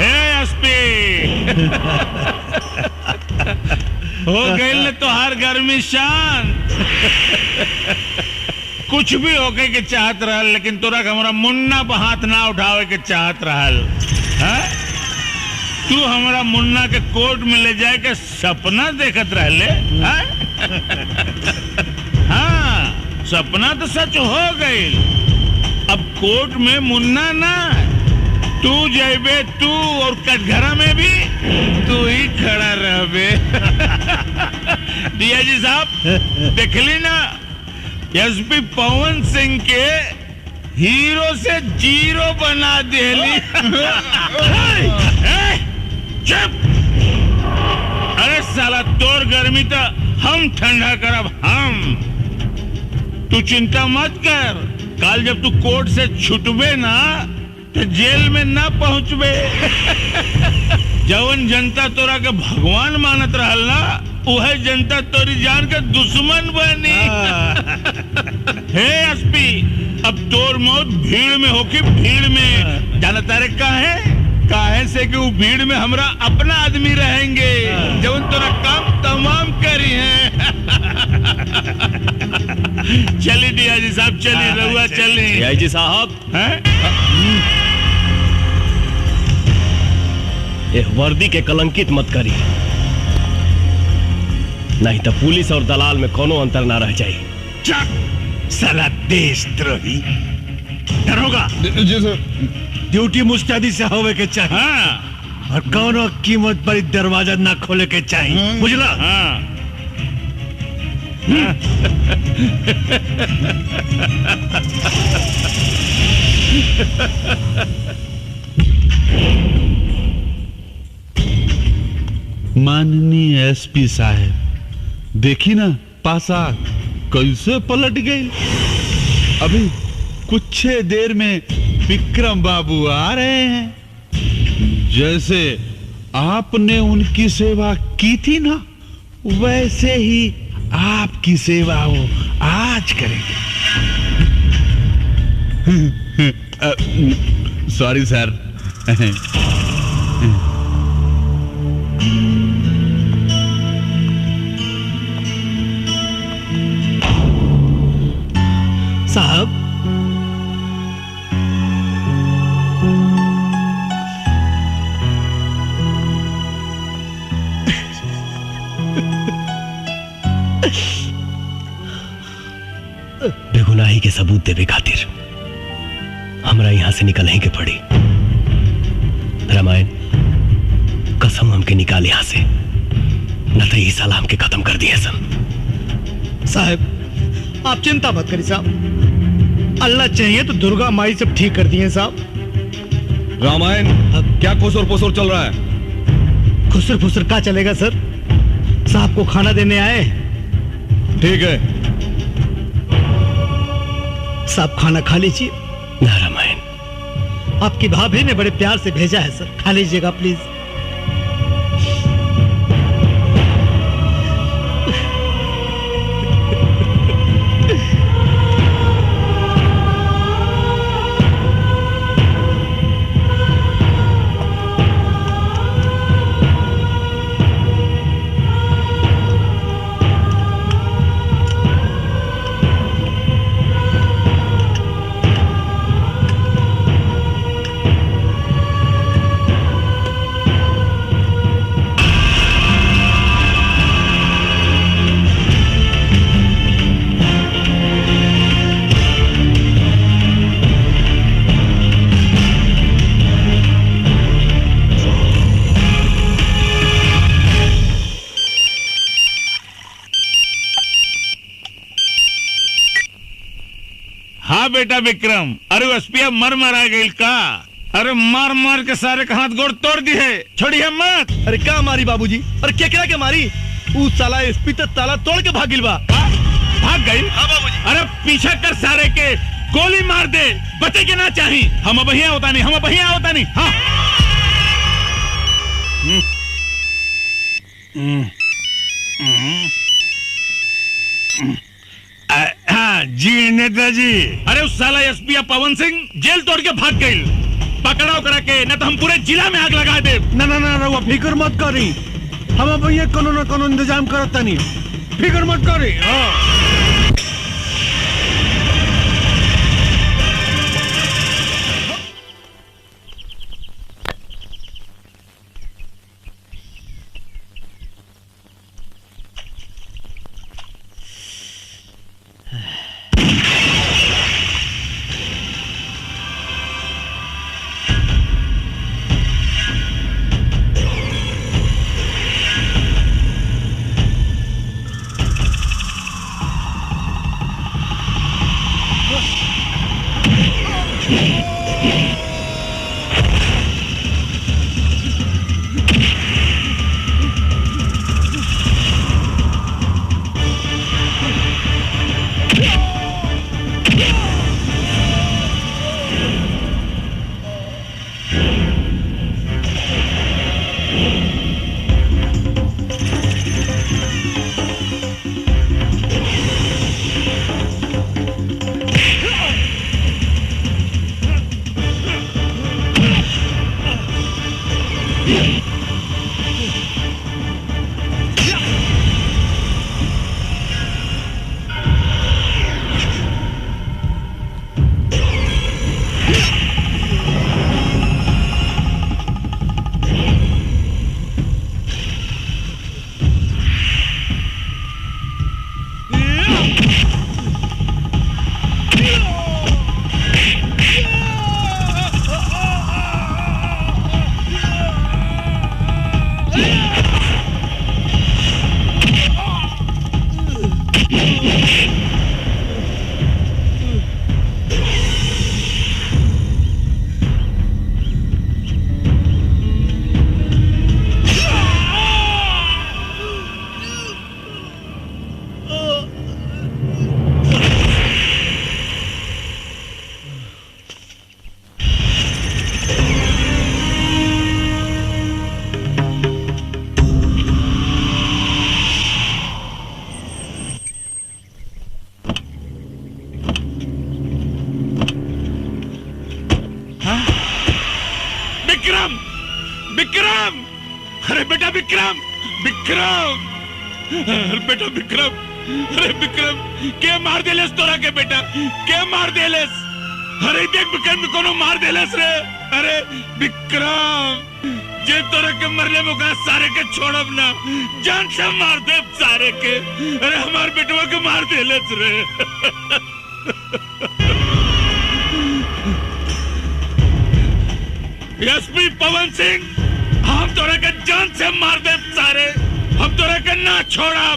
SP हो गई न तो हर गर्मी शांत। कुछ भी होके के चाहत रहल, लेकिन तोरा हमारा मुन्ना पर हाथ ना उठावे के चाहत रहल। तू हमारा मुन्ना के कोर्ट में ले जाए के सपना देखत रहले। हाँ, सपना तो सच हो गई। अब कोर्ट में मुन्ना ना, तू जाइबे, तू और कटघरा में भी तू ही खड़ा रहबे। डीआईजी साहब देखली ना, एसपी पवन सिंह के हीरो से जीरो बना देली। चुप! अरे साला तोर गर्मी तो हम ठंडा करब हम। तू चिंता मत कर, कल जब तू कोर्ट से छुटबे ना तो जेल में ना पहुंचबे। जवन जनता तोरा के भगवान मानत रहल ना, वह जनता तोरी जान के दुश्मन बनी। हे एसपी, अब तोर मौत भीड़ में होके भीड़ में। जानता रे काहे से कि वो भीड़ में हमरा अपना आदमी रहेंगे, जवन तोरा काम तमाम करी है। चली डीआईजी साहब, चली रहुआ, चली। डीआईजी साहब ये वर्दी के कलंकित मत करी, नहीं तो पुलिस और दलाल में कोनो अंतर ना रह जाए। साला देशद्रोही दरोगा। जी सर। ड्यूटी मुस्तैदी से होवे के चाहिए। हाँ। और कोनो कीमत पर दरवाजा ना खोले के चाहिए, बुझला? हाँ। माननीय एसपी साहब, देखी ना पासा कैसे पलट गई। अभी कुछ देर में विक्रम बाबू आ रहे हैं। जैसे आपने उनकी सेवा की थी ना, वैसे ही आपकी सेवा वो आज करेंगे। सॉरी सर। साहब, बेगुनाही के सबूत देवे खातिर हमरा यहां से निकल ही के पड़ी। रामायण कसम हमके निकाल यहां से, न तो ये साला हमके खत्म कर दिए सन। साहब आप चिंता मत करिए साहब, अल्लाह चाहिए तो दुर्गा माई सब ठीक कर दिए साहब। रामायण क्या खुसर पुसर चल रहा है? खुसर फुसर क्या चलेगा सर, साहब को खाना देने आए। ठीक है साहब, खाना खा लीजिए। ना रामायण, आपकी भाभी ने बड़े प्यार से भेजा है सर, खा लीजिएगा प्लीज। बेटा विक्रम, अरे एसपी मर आ गई का? अरे मार मार के सारे का हाथ गोड़ तोड़ दी है, छोड़िए मत। अरे क्या मारी बाबूजी? अरे क्या क्या मारी? उस साला एसपी तो ताला तोड़ के भागिल बा। भाग गई? हाँ बाबूजी। अरे पीछा कर सारे के, गोली मार दे, बचे के ना चाहिए। हम बढ़िया होता नहीं, हम बढ़िया होता नहीं। हाँ हाँ जी नेताजी। अरे उस साला एसपी पवन सिंह जेल तोड़ के भाग गई। पकड़ाओ करा के, न तो हम पूरे जिला में आग लगा दे। ना ना ना रहुआ फिक्र मत करी, हम अब ये कोनो न कोनो इंतजाम करत तनी, फिक्र मत करी। हाँ विक्रम, विक्रम, अरे बेटा विक्रम, विक्रम, अरे बेटा विक्रम, अरे विक्रम, के मार देलेस तोरा के बेटा, के मार देलेस? अरे देख विक्रम कोनो मार देलेस रे। अरे विक्रम, जे तोरा के मरले मुका सारे के छोड़ब ना, जान से मार दे सारे के। अरे हमार बेटवा के मार देलेस रे। एसपी पवन सिंह, हम तोरा के जान से मार दे सारे, हम तोरा के ना छोड़ा।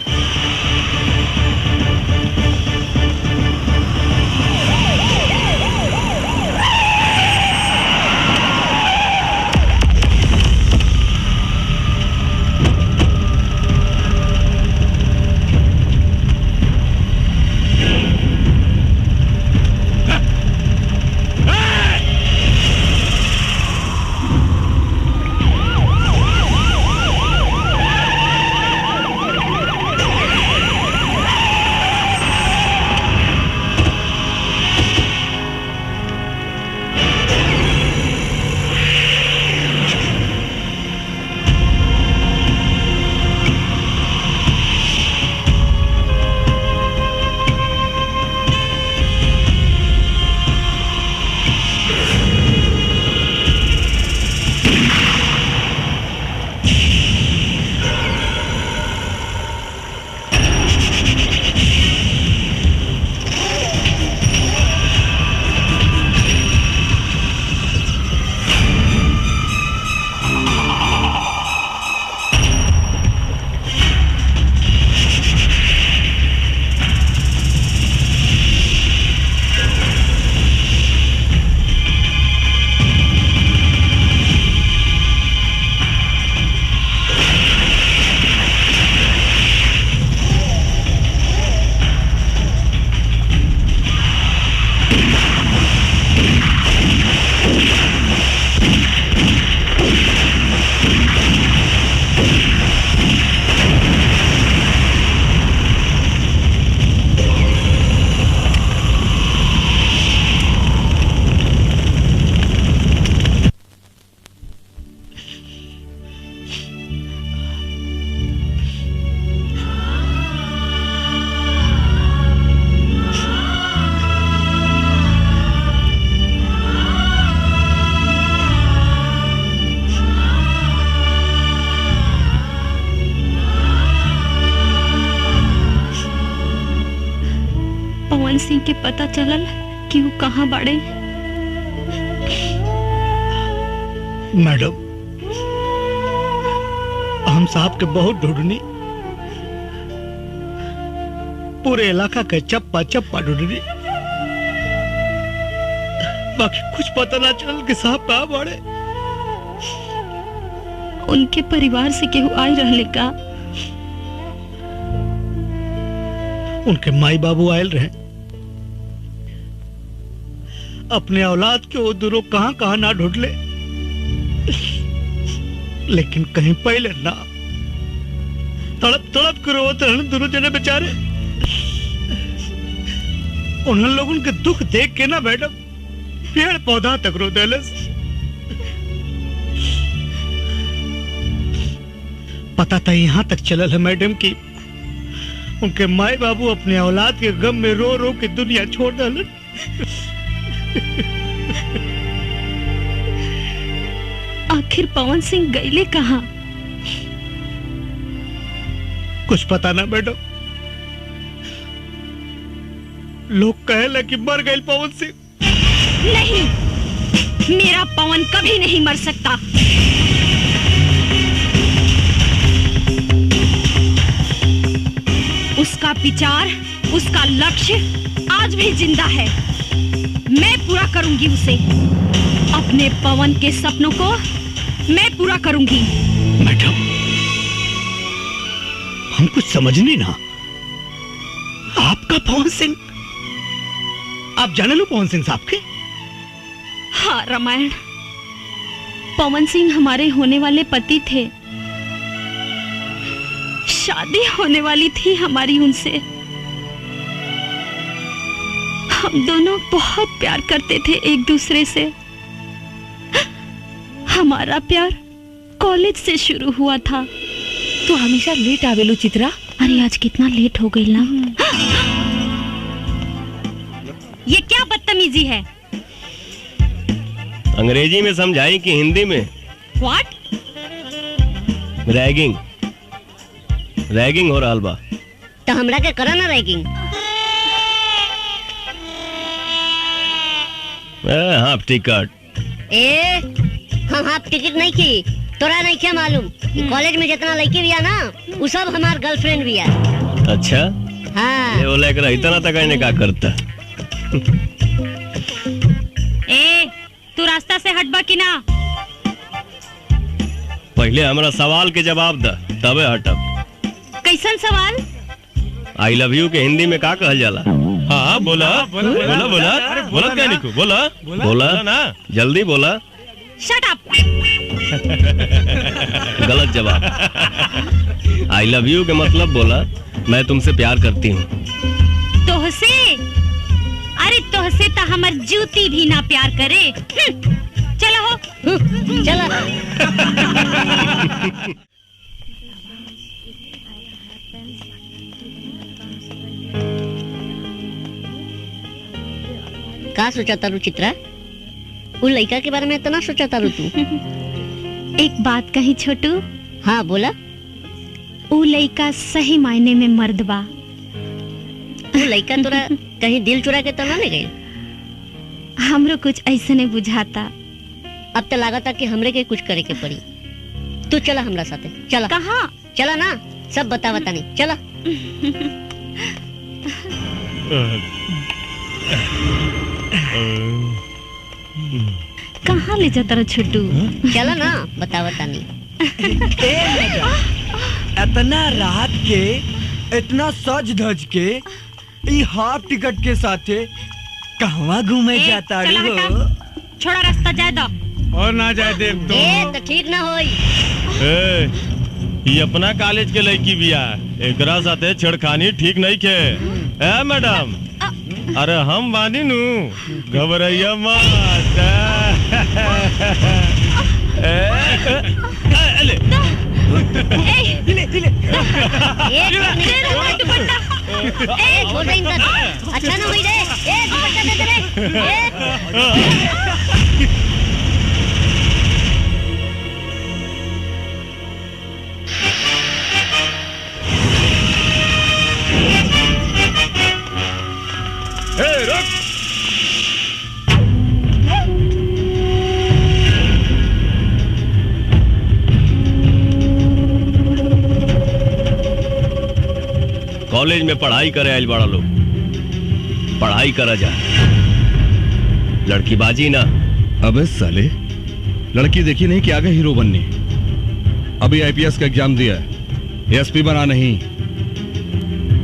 पवन सिंह के पता चलल कि वो कहाँ बाड़े? मैडम, हम साहब के बहुत ढूंढनी, पूरे इलाका के चप्पा चप्पा ढूंढनी, बाकी कुछ पता ना चल कि साहब कहाँ बाड़े। उनके परिवार से केहू आई रहले का? उनके माई बाबू आयल रहे, अपने औलाद के वो दोनों कहां कहां ना ढूंढ ले, लेकिन कहीं पहले ना। तड़प तड़प कर रोते हैं दोनों जने बेचारे। उन लोगों के दुख देख के ना मैडम पेड़ पौधा तक रो देलस। पता था यहां तक चलल है मैडम कि उनके माए बाबू अपने औलाद के गम में रो रो के दुनिया छोड़ डालन। आखिर पवन सिंह गईले कहाँ? कुछ पता ना मैडम, लोग कहे कि मर गए पवन सिंह। नहीं, मेरा पवन कभी नहीं मर सकता। उसका विचार, उसका लक्ष्य आज भी जिंदा है। मैं पूरा करूंगी उसे। अपने पवन के सपनों को मैं पूरा करूंगी। मैडम, हम कुछ समझ नहीं ना। आपका पवन सिंह, आप जाने लो पवन सिंह साहब के? हाँ रामायण, पवन सिंह हमारे होने वाले पति थे। शादी होने वाली थी हमारी उनसे। हम दोनों बहुत प्यार करते थे एक दूसरे से। हमारा प्यार कॉलेज से शुरू हुआ था। तो हमेशा लेट आवेलो चित्रा। अरे आज कितना लेट हो गई ना। ये क्या बदतमीजी है? अंग्रेजी में समझाई कि हिंदी में? व्हाट? रैगिंग, रैगिंग हो रहल बा। तो हमरा के करा ना रैगिंग। Half ticket. हम हाफ टिकट नहीं की, तोरा नहीं क्या मालूम? कॉलेज में जितना लड़की भी है ना, वो सब हमार गर्लफ्रेंड भी है। अच्छा, हाँ। ये बोला कर इतना तक इन्हें क्या करता? तू रास्ता से हटबा कि ना? पहले हमारा सवाल के जवाब द, तबे हटब। कैसन सवाल? आई लव यू के हिंदी में का कहल जाला? हाँ बोला बोला बोला बोला बोला क्या निकू बोला बोला ना, जल्दी बोला। Shut up. गलत जवाब। आई लव यू के मतलब बोला मैं तुमसे प्यार करती हूँ। तोहसे? अरे तोहसे तो हमर जूती भी ना प्यार करे। चलो हो, चलो। का सोचा तारू चित्रा? वो लड़का के बारे में इतना सोचा तारू तू? एक बात कही छोटू। हाँ बोला। वो लड़का सही मायने में मर्द बा। वो लड़का तोरा कहीं दिल चुरा के तो ना ले गई? हमरो कुछ ऐसे नहीं बुझाता। अब तो लगा था कि हमरे के कुछ करे के पड़ी। तू चला हमरा साथे, चला। कहाँ? चला ना, सब बता नहीं, चला। कहाँ ले जाता रहा छोटू? चला ना, बता नहीं। इतना रात के, इतना सज धज के, ई हाफ टिकट के साथे कहवा घूमे जाता हो? छोड़ा रास्ता जाए दो। और ना जाए देव तो। तो ठीक ना होई। ये अपना कॉलेज के लड़की बिया, एकरा साथे छेड़खानी ठीक नहीं के। ए मैडम, अरे हम बानी नू, घबराइया मत। अच्छा ना हुई रे। रुक। कॉलेज में पढ़ाई करे आइल बड़ा लोग, पढ़ाई करा जा, लड़की बाजी ना। अबे साले, लड़की देखी नहीं कि आगे हीरो बननी। अभी आईपीएस का एग्जाम दिया है, एसपी बना नहीं।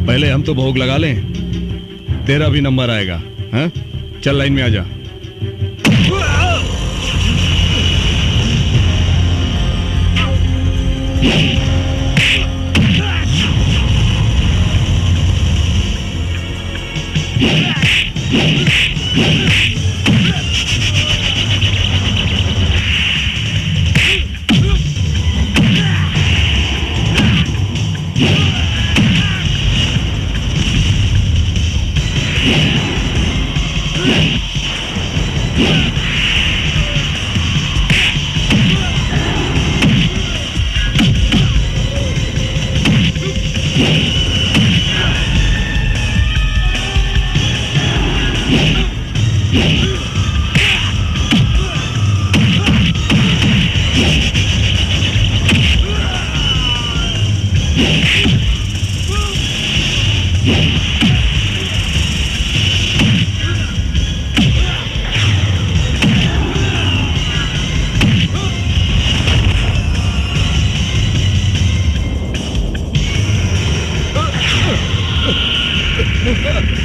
पहले हम तो भोग लगा लें, तेरा भी नंबर आएगा। हाँ? चल लाइन में आ जा।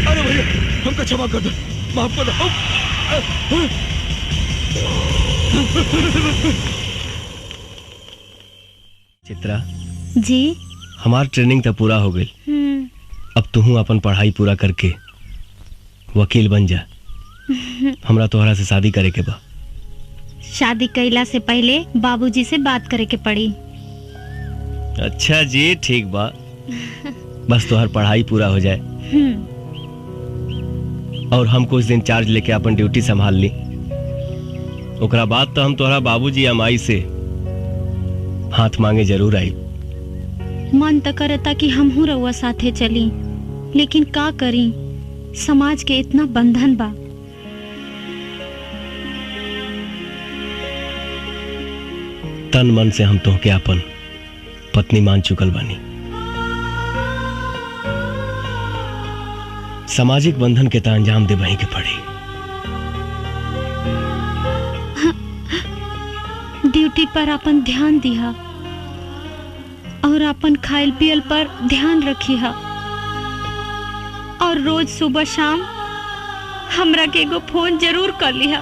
अरे भैया, हमको क्षमा कर दो, माफ कर दो। चित्रा जी। हमार ट्रेनिंग तो पूरा हो गई। अब तू अपन पढ़ाई पूरा करके वकील बन जा। हमरा तोहरा से शादी करे के बा। शादी कैला से पहले बाबूजी से बात करे के पड़ी। अच्छा जी, ठीक बा। बस तोहर पढ़ाई पूरा हो जाए और हम कुछ दिन चार्ज लेके अपन ड्यूटी संभाल ली। ओकरा बाद तो हम तोहरा बाबूजी या माई से हाथ मांगे जरूर आई। मन तो करता कि हम हूँ रउआ साथे चली, लेकिन का करी, समाज के इतना बंधन बा। तन मन से हम तोहके अपन पत्नी मान चुकल बानी। सामाजिक बंधन के अंजाम दे वहीं के पड़ी। ड्यूटी पर अपन ध्यान दिहा और अपन खाइल पियल पर ध्यान रखिहा और रोज सुबह शाम हमरा के एगो फोन जरूर कर लिहा।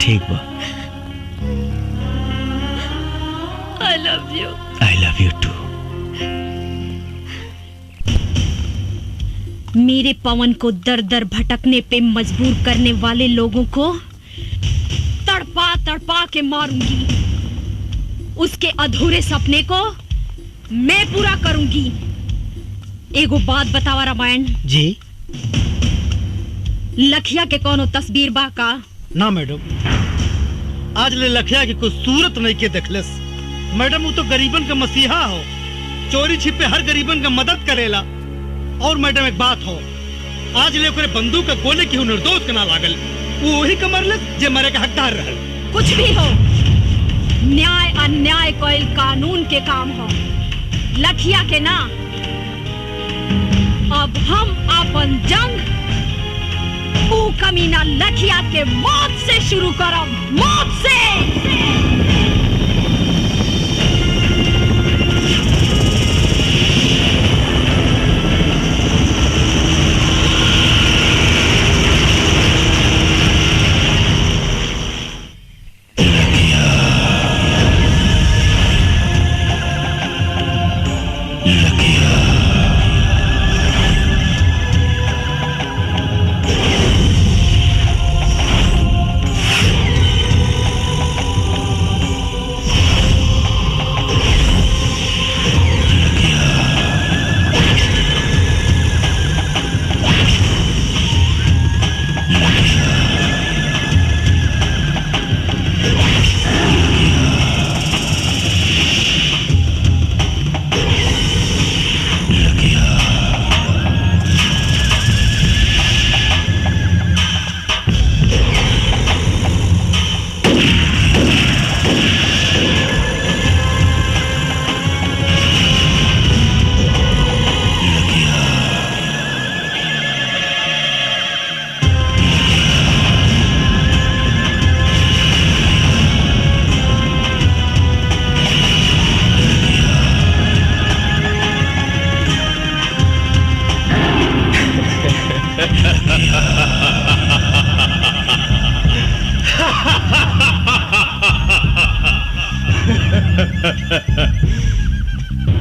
ठीक बा। I love you. I love you too. मेरे पवन को दर दर भटकने पे मजबूर करने वाले लोगों को तड़पा तड़पा के मारूंगी। उसके अधूरे सपने को मैं पूरा करूंगी। एगो बात बतावा रामायण जी। लखिया के कोनो तस्वीर बा का? ना मैडम, आज ले लखिया की कुछ सूरत नहीं के देखलस। मैडम वो तो गरीबन का मसीहा हो, चोरी छिपे हर गरीबन का मदद करेला। और मैडम एक बात हो, आज ले ओकरे बंदूक का गोले की निर्दोष के ना लागल, वो वही कमरलस जे मरे का हकदार रहल। कुछ भी हो, न्याय अन्याय कोई कानून के काम हो, लखिया के ना। अब हम अपन जंग ऊ कमीना लखिया के मौत से शुरू करब, मौत से।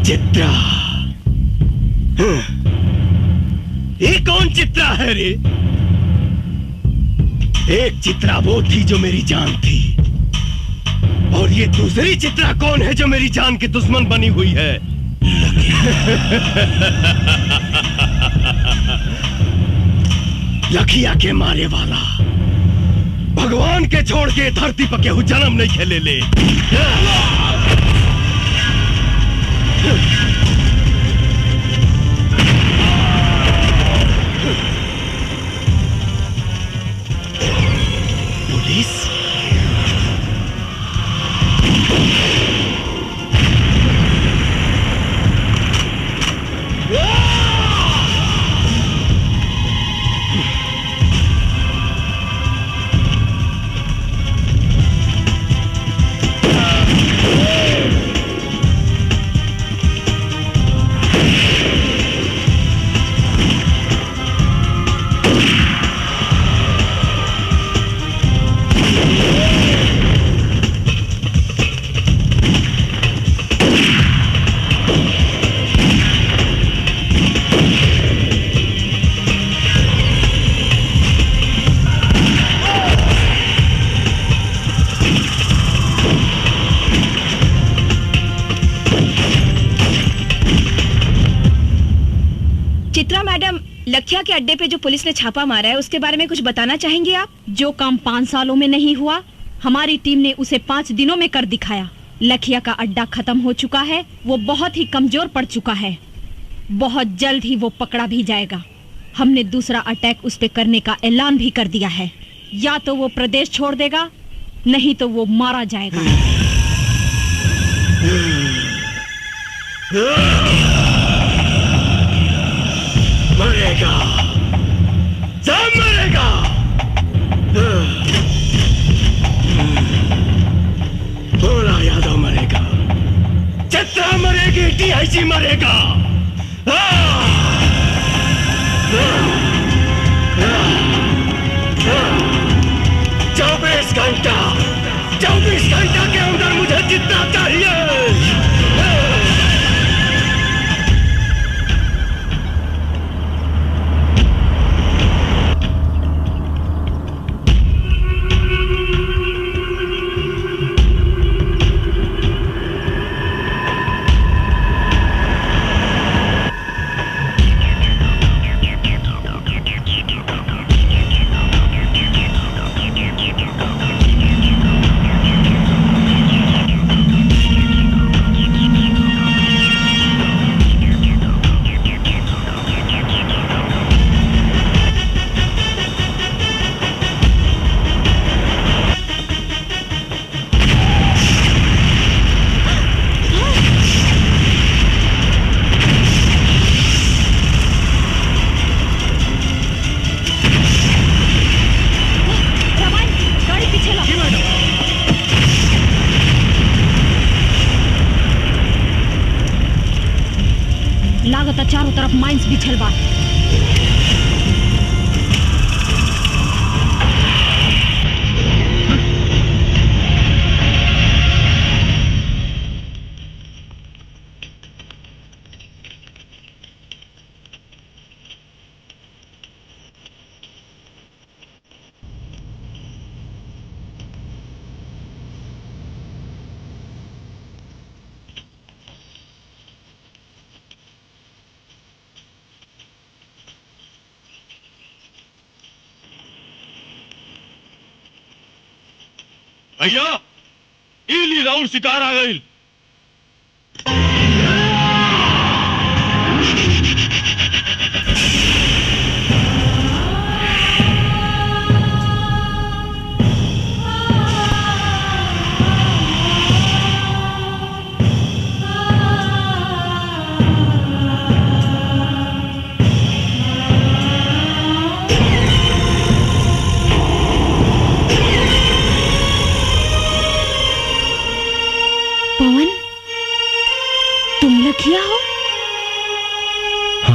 चित्रा। ये कौन चित्रा है रे? एक चित्रा वो थी जो मेरी जान थी, और ये दूसरी चित्रा कौन है जो मेरी जान की दुश्मन बनी हुई है? लखिया के मारे वाला भगवान के छोड़ के धरती पर केहू जन्म नहीं खेले ले। पुलिस लखिया के अड्डे पे जो पुलिस ने छापा मारा है उसके बारे में कुछ बताना चाहेंगे आप? जो काम 5 सालों में नहीं हुआ, हमारी टीम ने उसे 5 दिनों में कर दिखाया। लखिया का अड्डा खत्म हो चुका है, वो बहुत ही कमजोर पड़ चुका है। बहुत जल्द ही वो पकड़ा भी जाएगा। हमने दूसरा अटैक उस पे करने का ऐलान भी कर दिया है। या तो वो प्रदेश छोड़ देगा, नहीं तो वो मारा जाएगा। मरेगा, सब मरेगा। भोला यादव मरेगा, चित्रा मरेगी, DIG मरेगा। 24 घंटा के अंदर मुझे चित्रा चाहिए। चारों तरफ माइंस बिछल बा। भैया इली राउंड शिकार आ गई।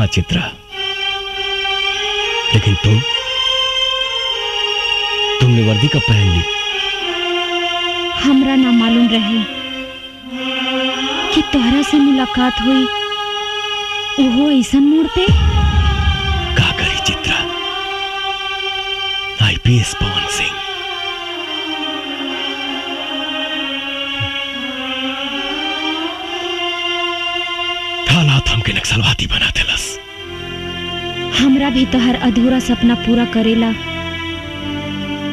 चित्रा, लेकिन तुमने वर्दी कब पहन ली? हमरा ना मालूम रहे कि तोहरा से मुलाकात हुई वो ऐसा मोड़ पे। का करी चित्रा, आईपीएस पवन सिंह हालात हमके नक्सलवादी बना देलस। हमरा भी तोहर अधूरा सपना पूरा करेला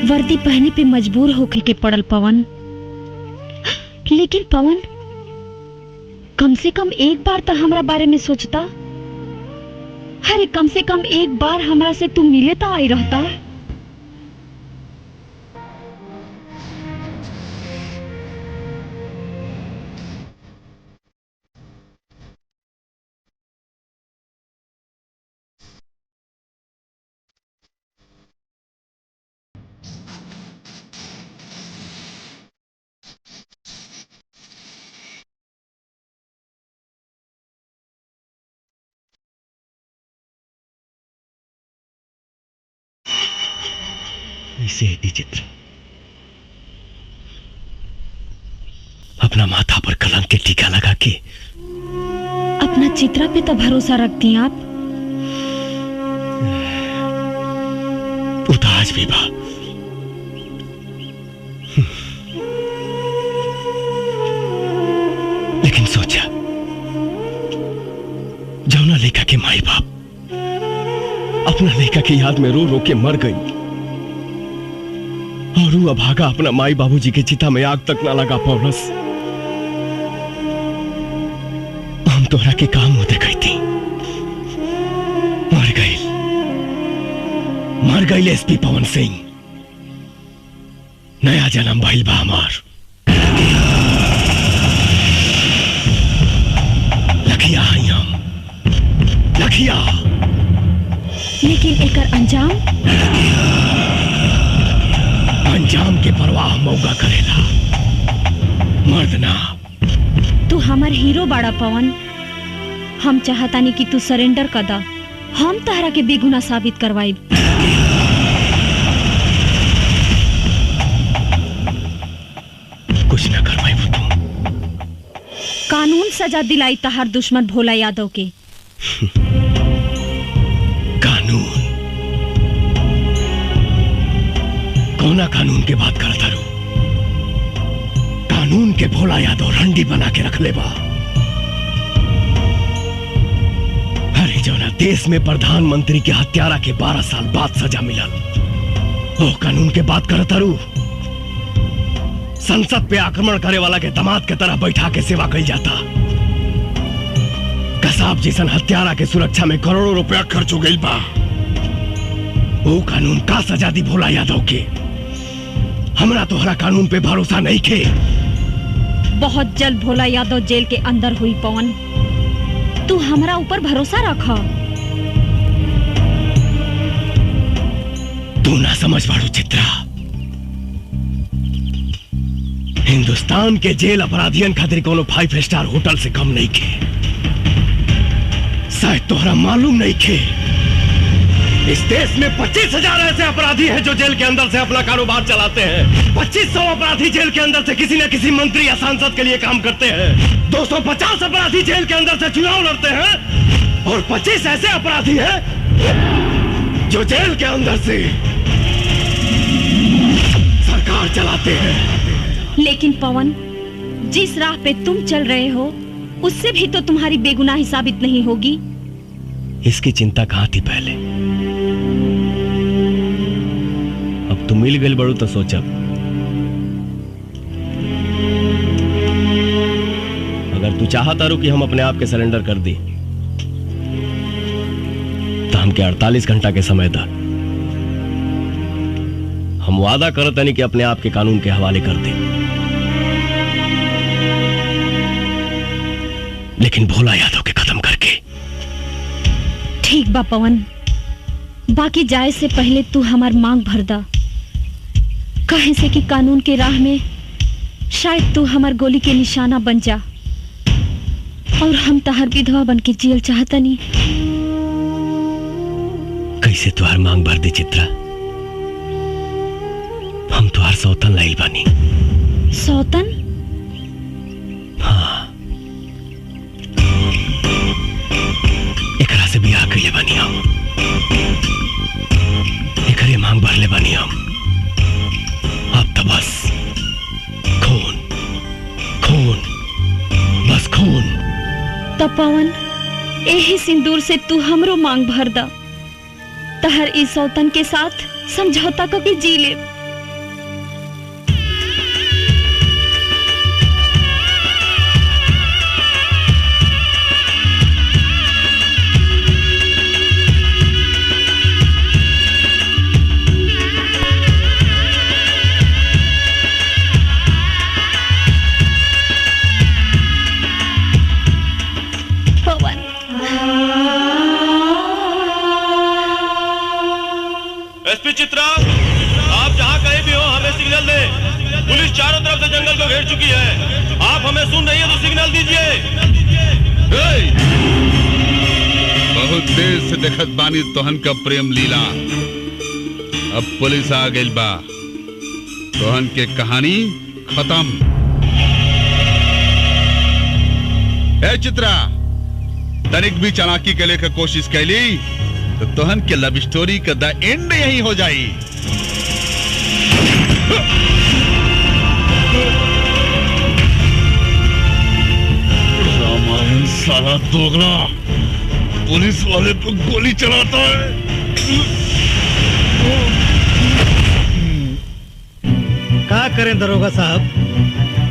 वर्दी पहने पे मजबूर होके के पड़ल पवन। लेकिन पवन, कम से कम एक बार तो हमरा बारे में सोचता। अरे कम से कम एक बार हमरा से तू मिले तो आई रहता। इसे दी चित्र, अपना माथा पर कलंक के टीका लगा के अपना चित्रा पे तो भरोसा रखती हैं आप। उदास भी बा। लेकिन सोचा, जौना लेखा के माई बाप अपना लेखा की याद में रो रो के मर गई और वो अभागा अपना माई बाबूजी के चिता में आग तक ना लगा पौलस। हम तोहरा के काम होते गई थी, मर गई एसपी पवन सिंह। नया जन्म भइल बा हमार। लखिया हई हम, लखिया। लेकिन एकर अंजाम के परवाह मौका करेला, मर्द ना। तू हमार हीरो बाड़ा पवन। हम चाहतानी कि तू सरेंडर कर दा। हम तहरा के बेगुनाह साबित करवाइब। कुछ ना करवाइब तुम। कानून सजा दिलाई तहार दुश्मन भोला यादव के। कानून? कौना कानून के बात करता रू? कानून के भोला यादव रंडी बना के रख ले बा। अरे जौना देश में प्रधानमंत्री के हत्यारा के 12 साल बाद सजा मिलल, वो कानून के बात करता रू? संसद पे आक्रमण करे वाला के दामाद के तरह बैठा के सेवा कई जाता। कसाब जैसन हत्यारा के सुरक्षा में करोड़ों रुपया खर्च हो गई बा। वो कानून का सजा दी भोला यादव के? हमरा तोहरा कानून पे भरोसा नहीं खे। बहुत जल्द भोला यादव जेल के अंदर हुई पवन। तू हमरा ऊपर भरोसा रखा। तू ना समझ पाड़ू चित्रा। हिंदुस्तान के जेल अपराधियन खातिर कोनो 5 स्टार होटल से कम नहीं खे। शायद तोहरा मालूम नहीं खे, इस देश में 25,000 ऐसे अपराधी हैं जो जेल के अंदर से अपना कारोबार चलाते हैं। 2500 अपराधी जेल के अंदर से किसी न किसी मंत्री या सांसद के लिए काम करते हैं। 250 अपराधी जेल के अंदर से चुनाव लड़ते हैं और 25 ऐसे अपराधी हैं जो जेल के अंदर से सरकार चलाते हैं। लेकिन पवन, जिस राह पे तुम चल रहे हो उससे भी तो तुम्हारी बेगुनाही साबित नहीं होगी। इसकी चिंता कहां थी पहले? अब तू मिल गई बड़ू तो सोचब। अगर तू चाहता रू कि हम अपने आप के सरेंडर कर दी तो हमके 48 घंटा के समय दा। हम वादा करते नहीं कि अपने आप के कानून के हवाले कर दे। लेकिन भोला यादव के खत्म करके। ठीक बा पवन, बाकी जाए से पहले तू हमार मांग भर दा। कहे से कि कानून के राह में शायद तू हमार गोली के निशाना बन जा और हम तहार विधवा बन के जियल चाहता नहीं। कैसे तुहार मांग भर दे चित्रा? हम तुहार सौतन लाइल बानी। सौतन? हाँ, एकरा से बियाह कइले बानी हम, एकरे मांग भरले बानी हम। अब तो बस खून खून, बस खून। तो पवन, यही सिंदूर से तू हमरो मांग भर दा, तहर इस सौतन के साथ समझौता करके जी ले। एसपी चित्रा, आप जहाँ कहीं भी हो हमें सिग्नल दें। पुलिस चारों तरफ से जंगल को घेर चुकी है। आप हमें सुन रही है तो सिग्नल दीजिए। बहुत देर से देखत बानी तोहन का प्रेम लीला। अब पुलिस आ गई बा, तोहन के कहानी खत्म। ए चित्रा, तनिक भी चालाकी के लेकर कोशिश कैली तो तोहन के लव स्टोरी का द एंड यही हो जाई। रामायण साला दोगला पुलिस वाले पर गोली चलाता है। क्या करें दरोगा साहब,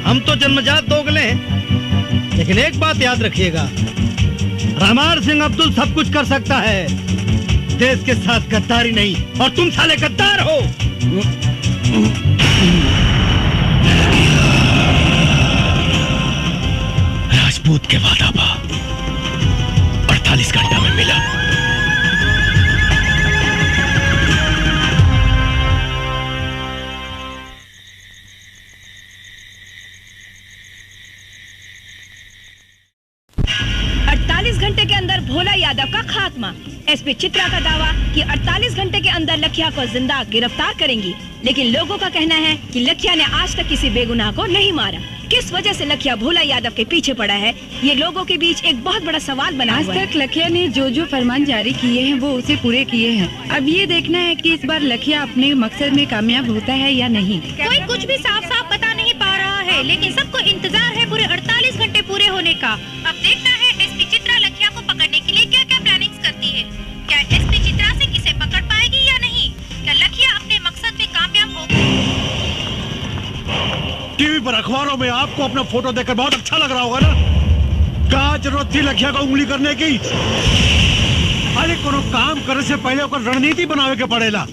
हम तो जन्मजात दोगले हैं, लेकिन एक बात याद रखिएगा, रामार सिंह अब्दुल सब कुछ कर सकता है, देश के साथ गद्दारी नहीं। और तुम साले गद्दार हो। राजपूत के वादा बा 48 घंटा में मिला। घंटे के अंदर भोला यादव का खात्मा। एसपी चित्रा का दावा कि 48 घंटे के अंदर लखिया को जिंदा गिरफ्तार करेंगी, लेकिन लोगों का कहना है कि लखिया ने आज तक किसी बेगुनाह को नहीं मारा। किस वजह से लखिया भोला यादव के पीछे पड़ा है, ये लोगों के बीच एक बहुत बड़ा सवाल बना हुआ है। आज तक लखिया ने जो फरमान जारी किए हैं वो उसे पूरे किए हैं। अब ये देखना है कि इस बार लखिया अपने मकसद में कामयाब होता है या नहीं। कोई कुछ भी साफ साफ बता नहीं पा रहा है, लेकिन सबको इंतजार है पूरे 48 घंटे पूरे होने का। अब देखना है एसपी चित्रा लखिया को पकड़ने के लिए क्या क्या प्लानिंग्स करती है। क्या एसपी चित्रा से किसे पकड़ पाएगी या नहीं? क्या लखिया अपने मकसद में कामयाब होगी? टीवी पर अखबारों में आपको अपना फोटो देखकर बहुत अच्छा लग रहा होगा ना। क्या जरूरत थी लखिया को उंगली करने की? अरे कोनो काम करने से पहले ओकर रणनीति बनावे के पड़ेला।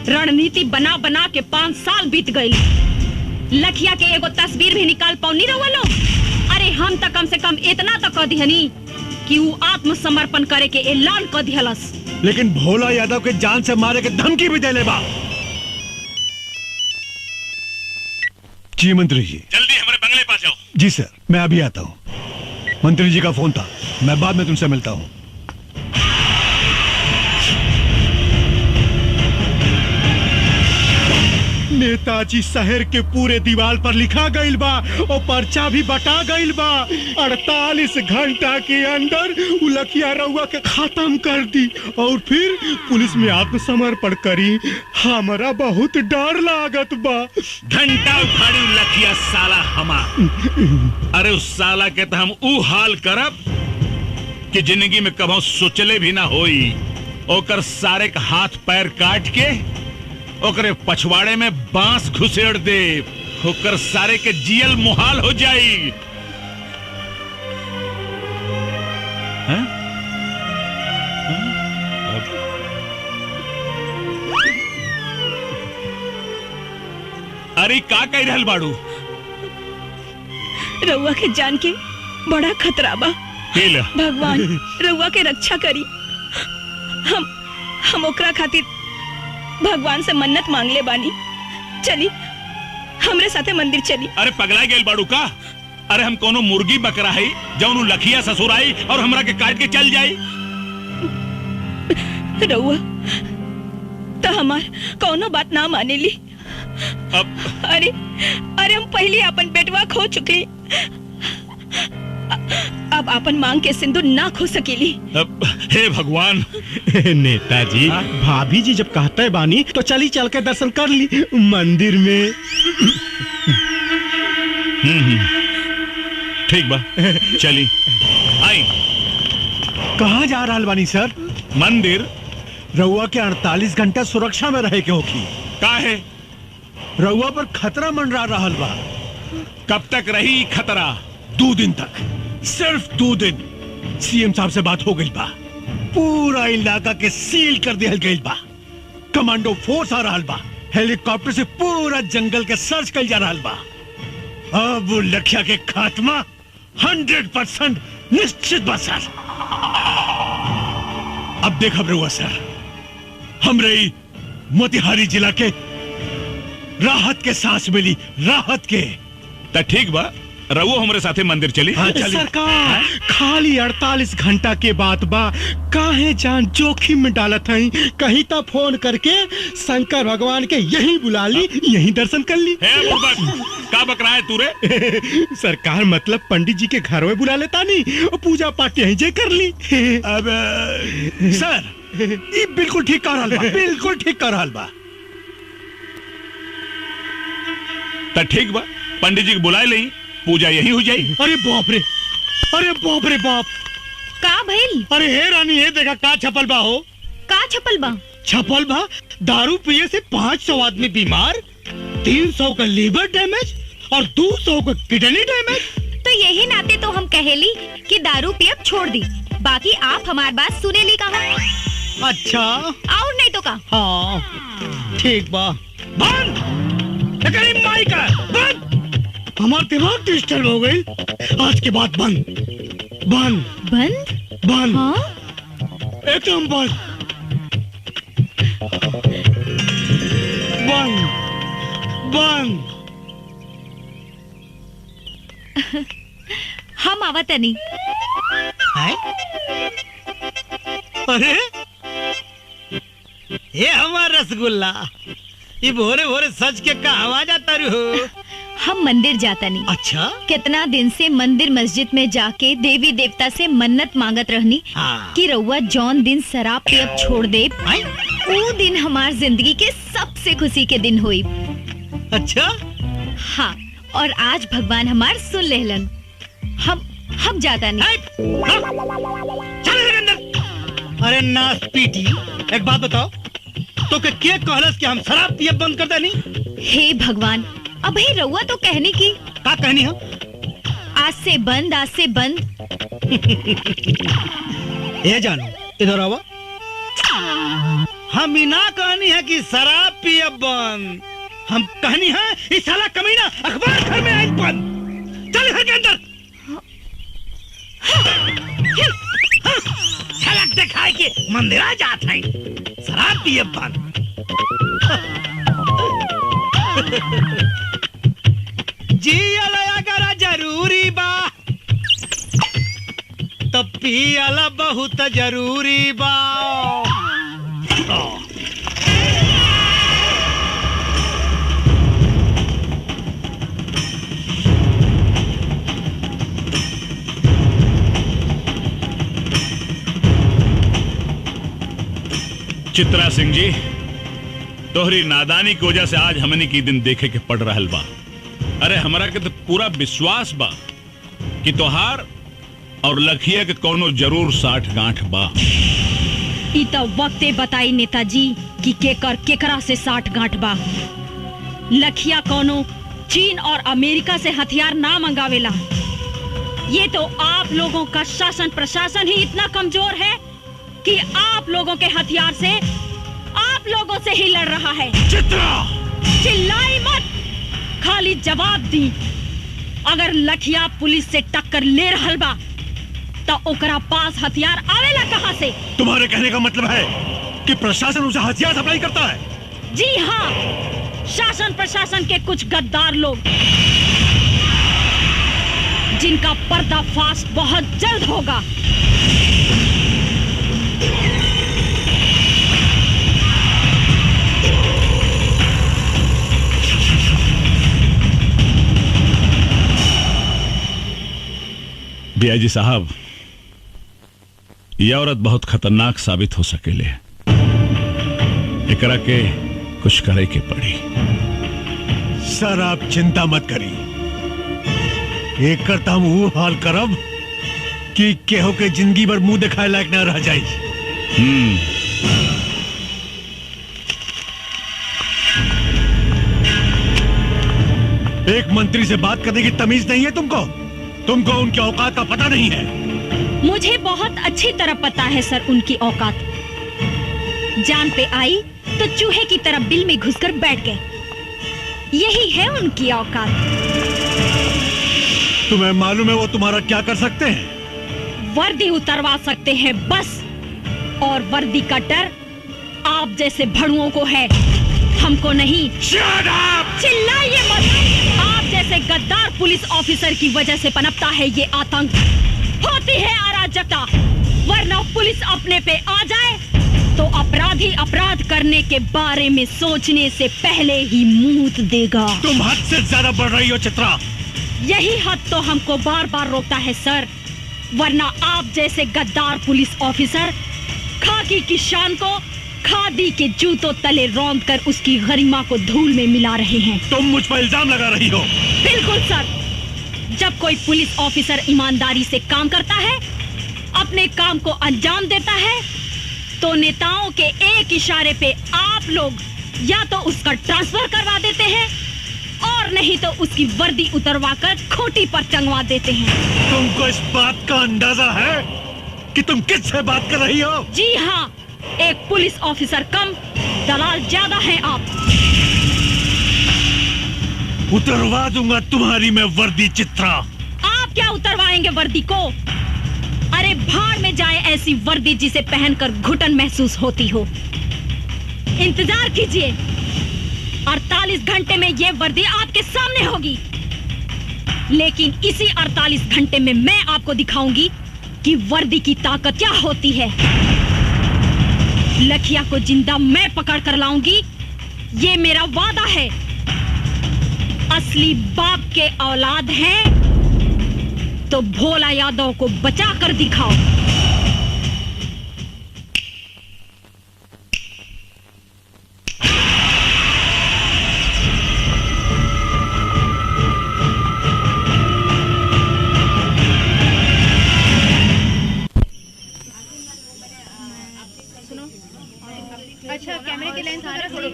रणनीति बना बना के 5 साल बीत गए, लखिया के एगो तस्वीर भी निकाल पाओ नहीं रहो लोग। अरे हम तो कम से कम इतना तो कह दिहनी कि वो आत्मसमर्पण करे के ऐलान कर दिहलस, लेकिन भोला यादव के जान से मारे के धमकी भी देले बा। जी मंत्री जी, जल्दी हमारे बंगले पास जाओ। जी सर, मैं अभी आता हूँ। मंत्री जी का फोन था, मैं बाद में तुमसे मिलता हूँ। नेताजी शहर के पूरे दीवार पर लिखा गईल बा और पर्चा भी बटा गईल बा। 48 घंटा के अंदर लखिया रउआ के खत्म कर दी और फिर पुलिस में आत्मसमर्पण करी। हमारा बहुत डर लागत बा। घंटा उखाड़ी लखिया साला हमार। अरे उस साला के तो हम ऊ हाल करब कि जिंदगी में कभी सोचले भी ना होई। ओकर सारे का हाथ पैर काट के ओकरे पछवाड़े में बांस घुसेड़ दे, ओकर सारे के जियल मुहाल हो जाई। अरे का कह रहल बाड़ू? रउआ के जान के बड़ा खतरा बा। भगवान रउआ के रक्षा करी। हम ओकरा खातिर भगवान से मन्नत मांग ले बानी। चली हमरे साथे मंदिर चली। अरे पगला गेल बाड़ू का? अरे हम कोनो मुर्गी बकरा है जौनु लखिया ससुर आई और हमरा के काट के चल जाई। रउआ तो हमार कोनो बात ना माने ली। अरे हम पहले अपन बेटवा खो चुके। अब अपन मांग के सिंदूर ना खो सकेली। हे भगवान। नेताजी, भाभी जी जब कहते बानी तो चली चल के दर्शन कर ली मंदिर में। ठीक बा, चली आई। कहाँ जा रहा बानी सर? मंदिर। रउआ के 48 घंटा सुरक्षा में रहे के होगी। काहे? रउआ पर खतरा मंडरा रहल बा। कब तक रही खतरा? 2 दिन तक, सिर्फ 2 दिन। सीएम साहब से बात हो गई बा, पूरा इलाका के सील कर दिया गई बा। कमांडो फोर्स आ रहा बा, हेलीकॉप्टर से पूरा जंगल के सर्च कर जा रहा बा। अब वो लखिया के खात्मा 100% निश्चित बा सर। अब देखा रहुआ सर, हमरे मोतिहारी जिला के राहत के सांस मिली, राहत के। तो ठीक बा, रहुआ हमारे साथे मंदिर चली। हाँ, सरकार खाली 48 घंटा के बाद बा, काहे जान जोखिम में डालत हई। कहीं तो फोन करके शंकर भगवान के यही बुला ली, यही दर्शन कर ली। का बकरा है तू रे? सरकार मतलब पंडित जी के घर में बुला लेता नहीं, और पूजा पाठ यहीं जे कर ली। अब सर ये बिल्कुल ठीक कर रहा बा, बिल्कुल ठीक कर रहा बा। तो ठीक बा, पंडित जी को बुलाए ले, पूजा यही हो जाए। अरे बाप रे, अरे बाप रे बाप। का भइल? अरे हे रानी, ये देखा का छपल बा हो। का छपल बा? छपल बा दारू पिए से 500 आदमी बीमार, 300 का लीवर डैमेज और 200 का किडनी डैमेज। तो यही नाते तो हम कहेली कि दारू पियब छोड़ दी, बाकी आप हमार बात सुने ली कहा। अच्छा, और नहीं तो का। हाँ ठीक बा। बंद माई का बंद। हमारा दिमाग डिस्टर्ब हो गई। आज के बाद बंद बंद बंद बंद। हाँ? एकदम बंद बंद बंद। हम आवतनी। अरे ये हमारा रसगुल्ला, ये भोरे भोरे सच के कहा जाता हो। हम मंदिर जाता नहीं। अच्छा, कितना दिन से मंदिर मस्जिद में जाके देवी देवता से मन्नत मांगत रहनी कि रउआ जौन दिन शराब पियब छोड़ दे, वो दिन हमार जिंदगी के सबसे खुशी के दिन हुई। अच्छा हाँ, और आज भगवान हमार सुन लेहलन। हम जाता नहीं। अरे नास पीटी, एक बात बताओ, तो के कहलस कि हम शराब पियब बंद कर देनी? हे भगवान, अब ही रउआ तो कहनी की। का कहनी हो? आज से बंद, आज से बंद। ये जानो, इधर आओ। हम ना कहनी है कि शराब पियब बंद, हम कहनी है इस साला कमीना अखबार घर में आई बंद। चल घर के अंदर। झलक दिखाए के मंदिर आ जात है, शराब पियब बंद। जियला अगर जरूरी बा तो पियला बहुत जरूरी बा। चित्रा सिंह जी, तोहरी नादानी की वजह से आज हमने की दिन देखे के पड़ रहल बा। अरे हमरा के तो पूरा विश्वास बा कि तोहार और लखिया के कोनो जरूर 60 गांठ बा। ई तो वक्ते बताई नेताजी कि केकर केकरा से 60 गांठ बा। लखिया कोनो चीन और अमेरिका से हथियार ना मंगावेला। ये तो आप लोगों का शासन प्रशासन ही इतना कमजोर है कि आप लोगों के हथियार से आप लोगों से ही लड़ रहा है। चित्रा, चिल्लाई मत, खाली जवाब दी। अगर लखिया पुलिस से टक्कर ले रहल बा तो ओकरा पास हथियार आवेला कहां से? तुम्हारे कहने का मतलब है कि प्रशासन उसे हथियार सप्लाई करता है? जी हाँ, शासन प्रशासन के कुछ गद्दार लोग जिनका पर्दाफाश बहुत जल्द होगा। डीआईजी साहब, यह औरत बहुत खतरनाक साबित हो सकेले। एकरा के कुछ करे के पड़ी। सर आप चिंता मत करी, एक करता हम वो हाल करब कि केहो के जिंदगी भर मुंह दिखाए लायक न रह जाई। एक मंत्री से बात करने की तमीज नहीं है तुमको उनके औकात का पता नहीं है। मुझे बहुत अच्छी तरह पता है सर उनकी औकात। जान पे आई तो चूहे की तरह बिल में घुसकर बैठ गए। यही है उनकी औकात। तुम्हें मालूम है वो तुम्हारा क्या कर सकते हैं? वर्दी उतरवा सकते हैं बस। और वर्दी का डर आप जैसे भड़ुओं को है, हमको नहीं। Shut up! चिल्लाइए मत। आप जैसे गद्दार पुलिस ऑफिसर की वजह से पनपता है ये आतंक, होती है अराजकता। वरना पुलिस अपने पे आ जाए तो अपराधी अपराध करने के बारे में सोचने से पहले ही मूत देगा। तुम हद से ज्यादा बढ़ रही हो चित्रा। यही हद तो हमको बार बार रोकता है सर। वरना आप जैसे गद्दार पुलिस ऑफिसर खाकी की शान को खादी के जूतों तले रौंद कर उसकी गरिमा को धूल में मिला रहे हैं। तुम मुझ पर इल्जाम लगा रही हो। बिल्कुल सर। जब कोई पुलिस ऑफिसर ईमानदारी से काम करता है, अपने काम को अंजाम देता है, तो नेताओं के एक इशारे पे आप लोग या तो उसका ट्रांसफर करवा देते हैं और नहीं तो उसकी वर्दी उतरवाकर खोटी पर टंगवा देते हैं। तुमको इस बात का अंदाजा है कि तुम किससे बात कर रही हो? जी हाँ, एक पुलिस ऑफिसर कम, दलाल ज्यादा हैं आप। उतरवा दूंगा तुम्हारी मैं वर्दी चित्रा। आप क्या उतरवाएंगे वर्दी को? अरे भाड़ में जाए ऐसी वर्दी जिसे पहनकर घुटन महसूस होती हो। इंतजार कीजिए, 48 घंटे में ये वर्दी आपके सामने होगी। लेकिन इसी 48 घंटे में मैं आपको दिखाऊंगी कि वर्दी की ताकत क्या होती है। लखिया को जिंदा मैं पकड़ कर लाऊंगी, ये मेरा वादा है। असली बाप के औलाद हैं तो भोला यादव को बचा कर दिखाओ। अच्छा, कैमरे की लेंस सारा सही से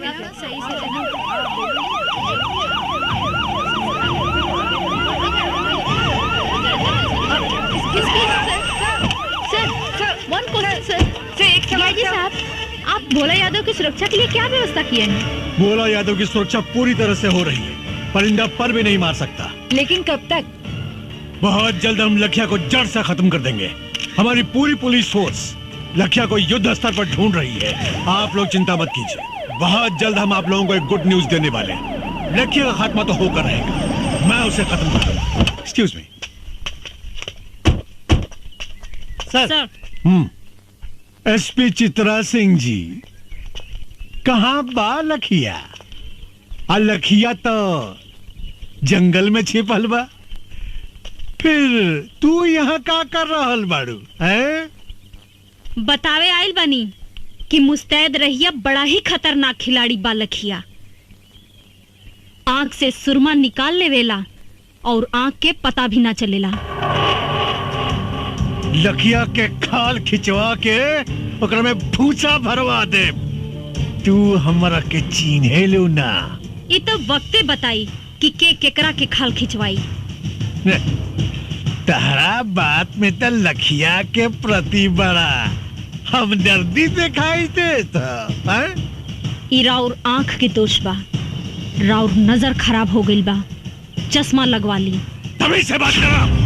साहब, आप भोला यादव की सुरक्षा के लिए क्या व्यवस्था किए हैं? भोला यादव की सुरक्षा पूरी तरह से हो रही है। परिंदा पर भी नहीं मार सकता। लेकिन कब तक? बहुत जल्द हम लखिया को जड़ से खत्म कर देंगे। हमारी पूरी पुलिस फोर्स लखिया को युद्ध स्तर पर ढूंढ रही है। आप लोग चिंता मत कीजिए, बहुत जल्द हम आप लोगों को एक गुड न्यूज देने वाले हैं। लखिया का खात्मा तो होकर रहेगा, मैं उसे खत्म कर दूंगा। एक्सक्यूज मी सर। एसपी चित्रा सिंह जी, कहाँ बा लखिया? लखिया तो जंगल में छिपल बा। फिर तू यहाँ का कर रहल बाड़ू है? बतावे आइल बनी कि मुस्तैद रहिया, बड़ा ही खतरनाक खिलाड़ी बा लखिया। आंख से सुरमा निकाल लेवेला और आंख के पता भी ना चलेला। लखिया के खाल खिंचवा के ओकरा में भूसा भरवा दे। तू हमरा के चीन्हे लो ना। ये तो वक्ते बताई कि केकरा के खाल खिंचवाई। तहरा बात में तो लखिया के प्रति बड़ा हमदर्दी दिखाई देता है। ई राउर आंख के दोष बा, राउर नजर खराब हो गई बा, चश्मा लगवा ली। तभी से बात करा।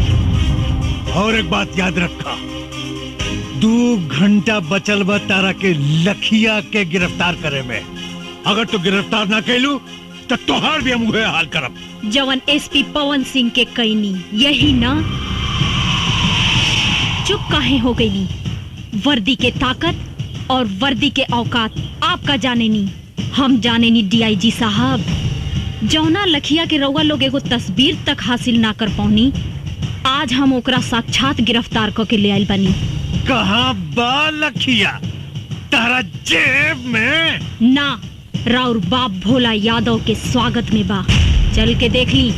और एक बात याद रखा, 2 घंटा बचल बा तारा के लखिया के गिरफ्तार करे में। अगर तू गिरफ्तार ना कैलू तो तोहार भी हम उहे हाल करब। जवन एसपी पवन सिंह के कैनी यही ना। चुप काहे हो गई? वर्दी के ताकत और वर्दी के औकात आपका जाने नी, हम जाने नी डीआईजी साहब। जौना लखिया के रउआ लोग एगो तस्वीर तक हासिल ना कर पौनी, आज हम ओकरा साक्षात गिरफ्तार करके ले आइल बानी। कहाँ बा लखिया? तारा जेब में? ना, राउर बाप भोला यादव के स्वागत में बा। चल के देख ली।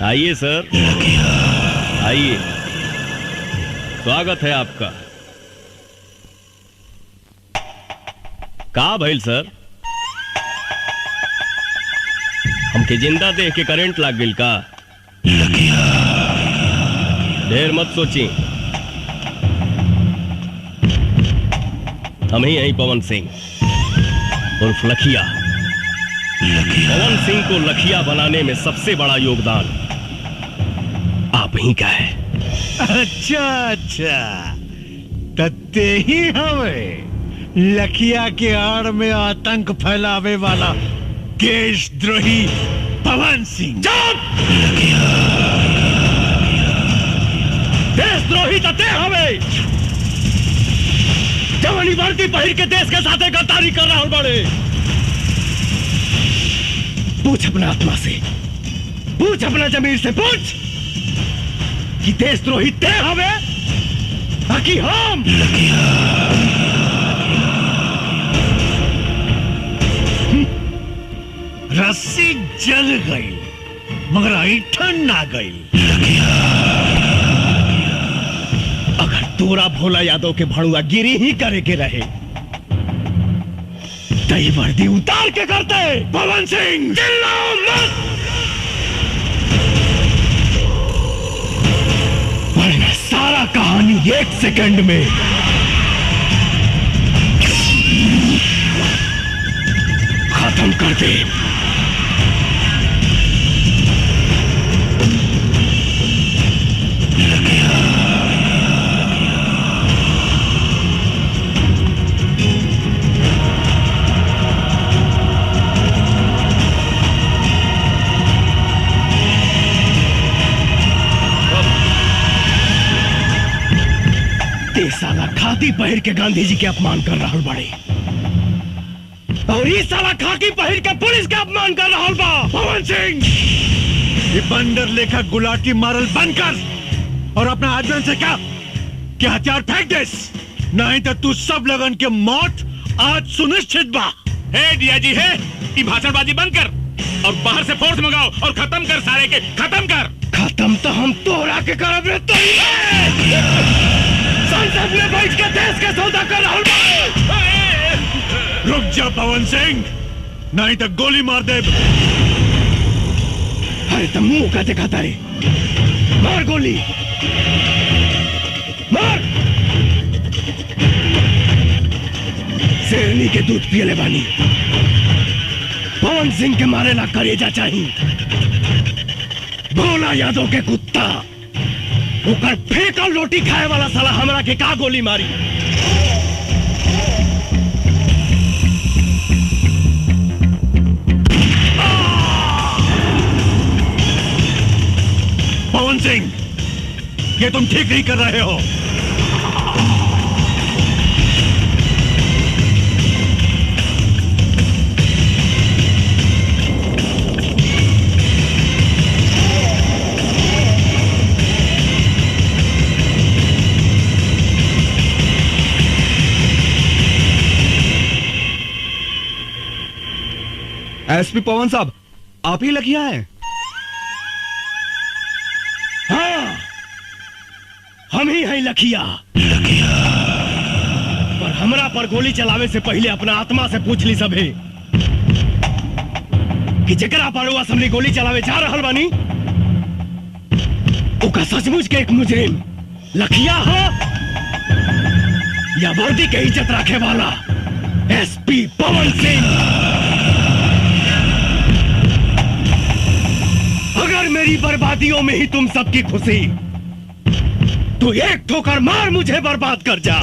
आइए सर, आइए, स्वागत है आपका। का भइल सर? हमके जिंदा देख के करंट लाग गइल का? ढेर मत सोची, हम ही हैं पवन सिंह उर्फ लखिया। पवन सिंह को लखिया बनाने में सबसे बड़ा योगदान आप ही का है। अच्छा अच्छा, तत्ते ही हमें लखिया के आड़ में आतंक फैलावे वाला देशद्रोही पवन सिंह। देशद्रोही तते हमें जवानी वर्दी पहिर के देश के साथ गद्दारी कर रहा बड़े। पूछ अपना आत्मा से, पूछ अपना जमीर से, पूछ कि देशद्रोही ते हवे बाकी हम। रस्सी जल गई मगर ऐठन ना गई। अगर तोरा भोला यादव के भड़ुआ गिरी ही करे के रहे तई वर्दी उतार के करते। पवन सिंह चिल्लाओ मत, वरना सारा कहानी 1 सेकंड में खत्म कर दे। साला खाकी पहिर के गांधी जी के अपमान कर रहा बड़े, और ये साला खाकी पहिर के पुलिस के अपमान कर रहा बा। पवन सिंह, ये बंदर लेखा गुलाटी मारल बंद कर और अपना आदमी से क्या हथियार फेंक दे, नहीं तो तू सब लगन के मौत आज सुनिश्चित बा। हे डीआईजी, हे ये भाषणबाजी बंद कर और बाहर से फोर्स मंगाओ और खत्म कर सारे के, खत्म कर। खत्म तो हम तोहरा के करब रे। तो संसद में बैठ के देश के सौदा कर रहा हूं। रुक जा पवन सिंह, नहीं तो गोली मार दे। अरे तुम मुंह का दिखाता रे, मार गोली, मार। शेरनी के दूध पियले बानी, पवन सिंह के मारे ला करेजा चाहिए। भोला यादव के कुत्ता ऊपर फेंकल रोटी खाए वाला साला हमरा के का गोली मारी। पवन सिंह, ये तुम ठीक नहीं कर रहे हो। एसपी पवन साहब, आप ही लखिया हैं? हाँ, हम ही हैं लखिया। पर हमरा पर गोली चलावे से पहले अपना आत्मा से पूछ ली सभे कि जकरा पर वो असम्बली गोली चलावे जा रहल बानी ओका सचमुच के एक मुजरिम लखिया हो या वर्दी के इज्जत रखे वाला एसपी पवन सिंह। अगर मेरी बर्बादियों में ही तुम सबकी खुशी। तू एक ठोकर मार मुझे बर्बाद कर जा।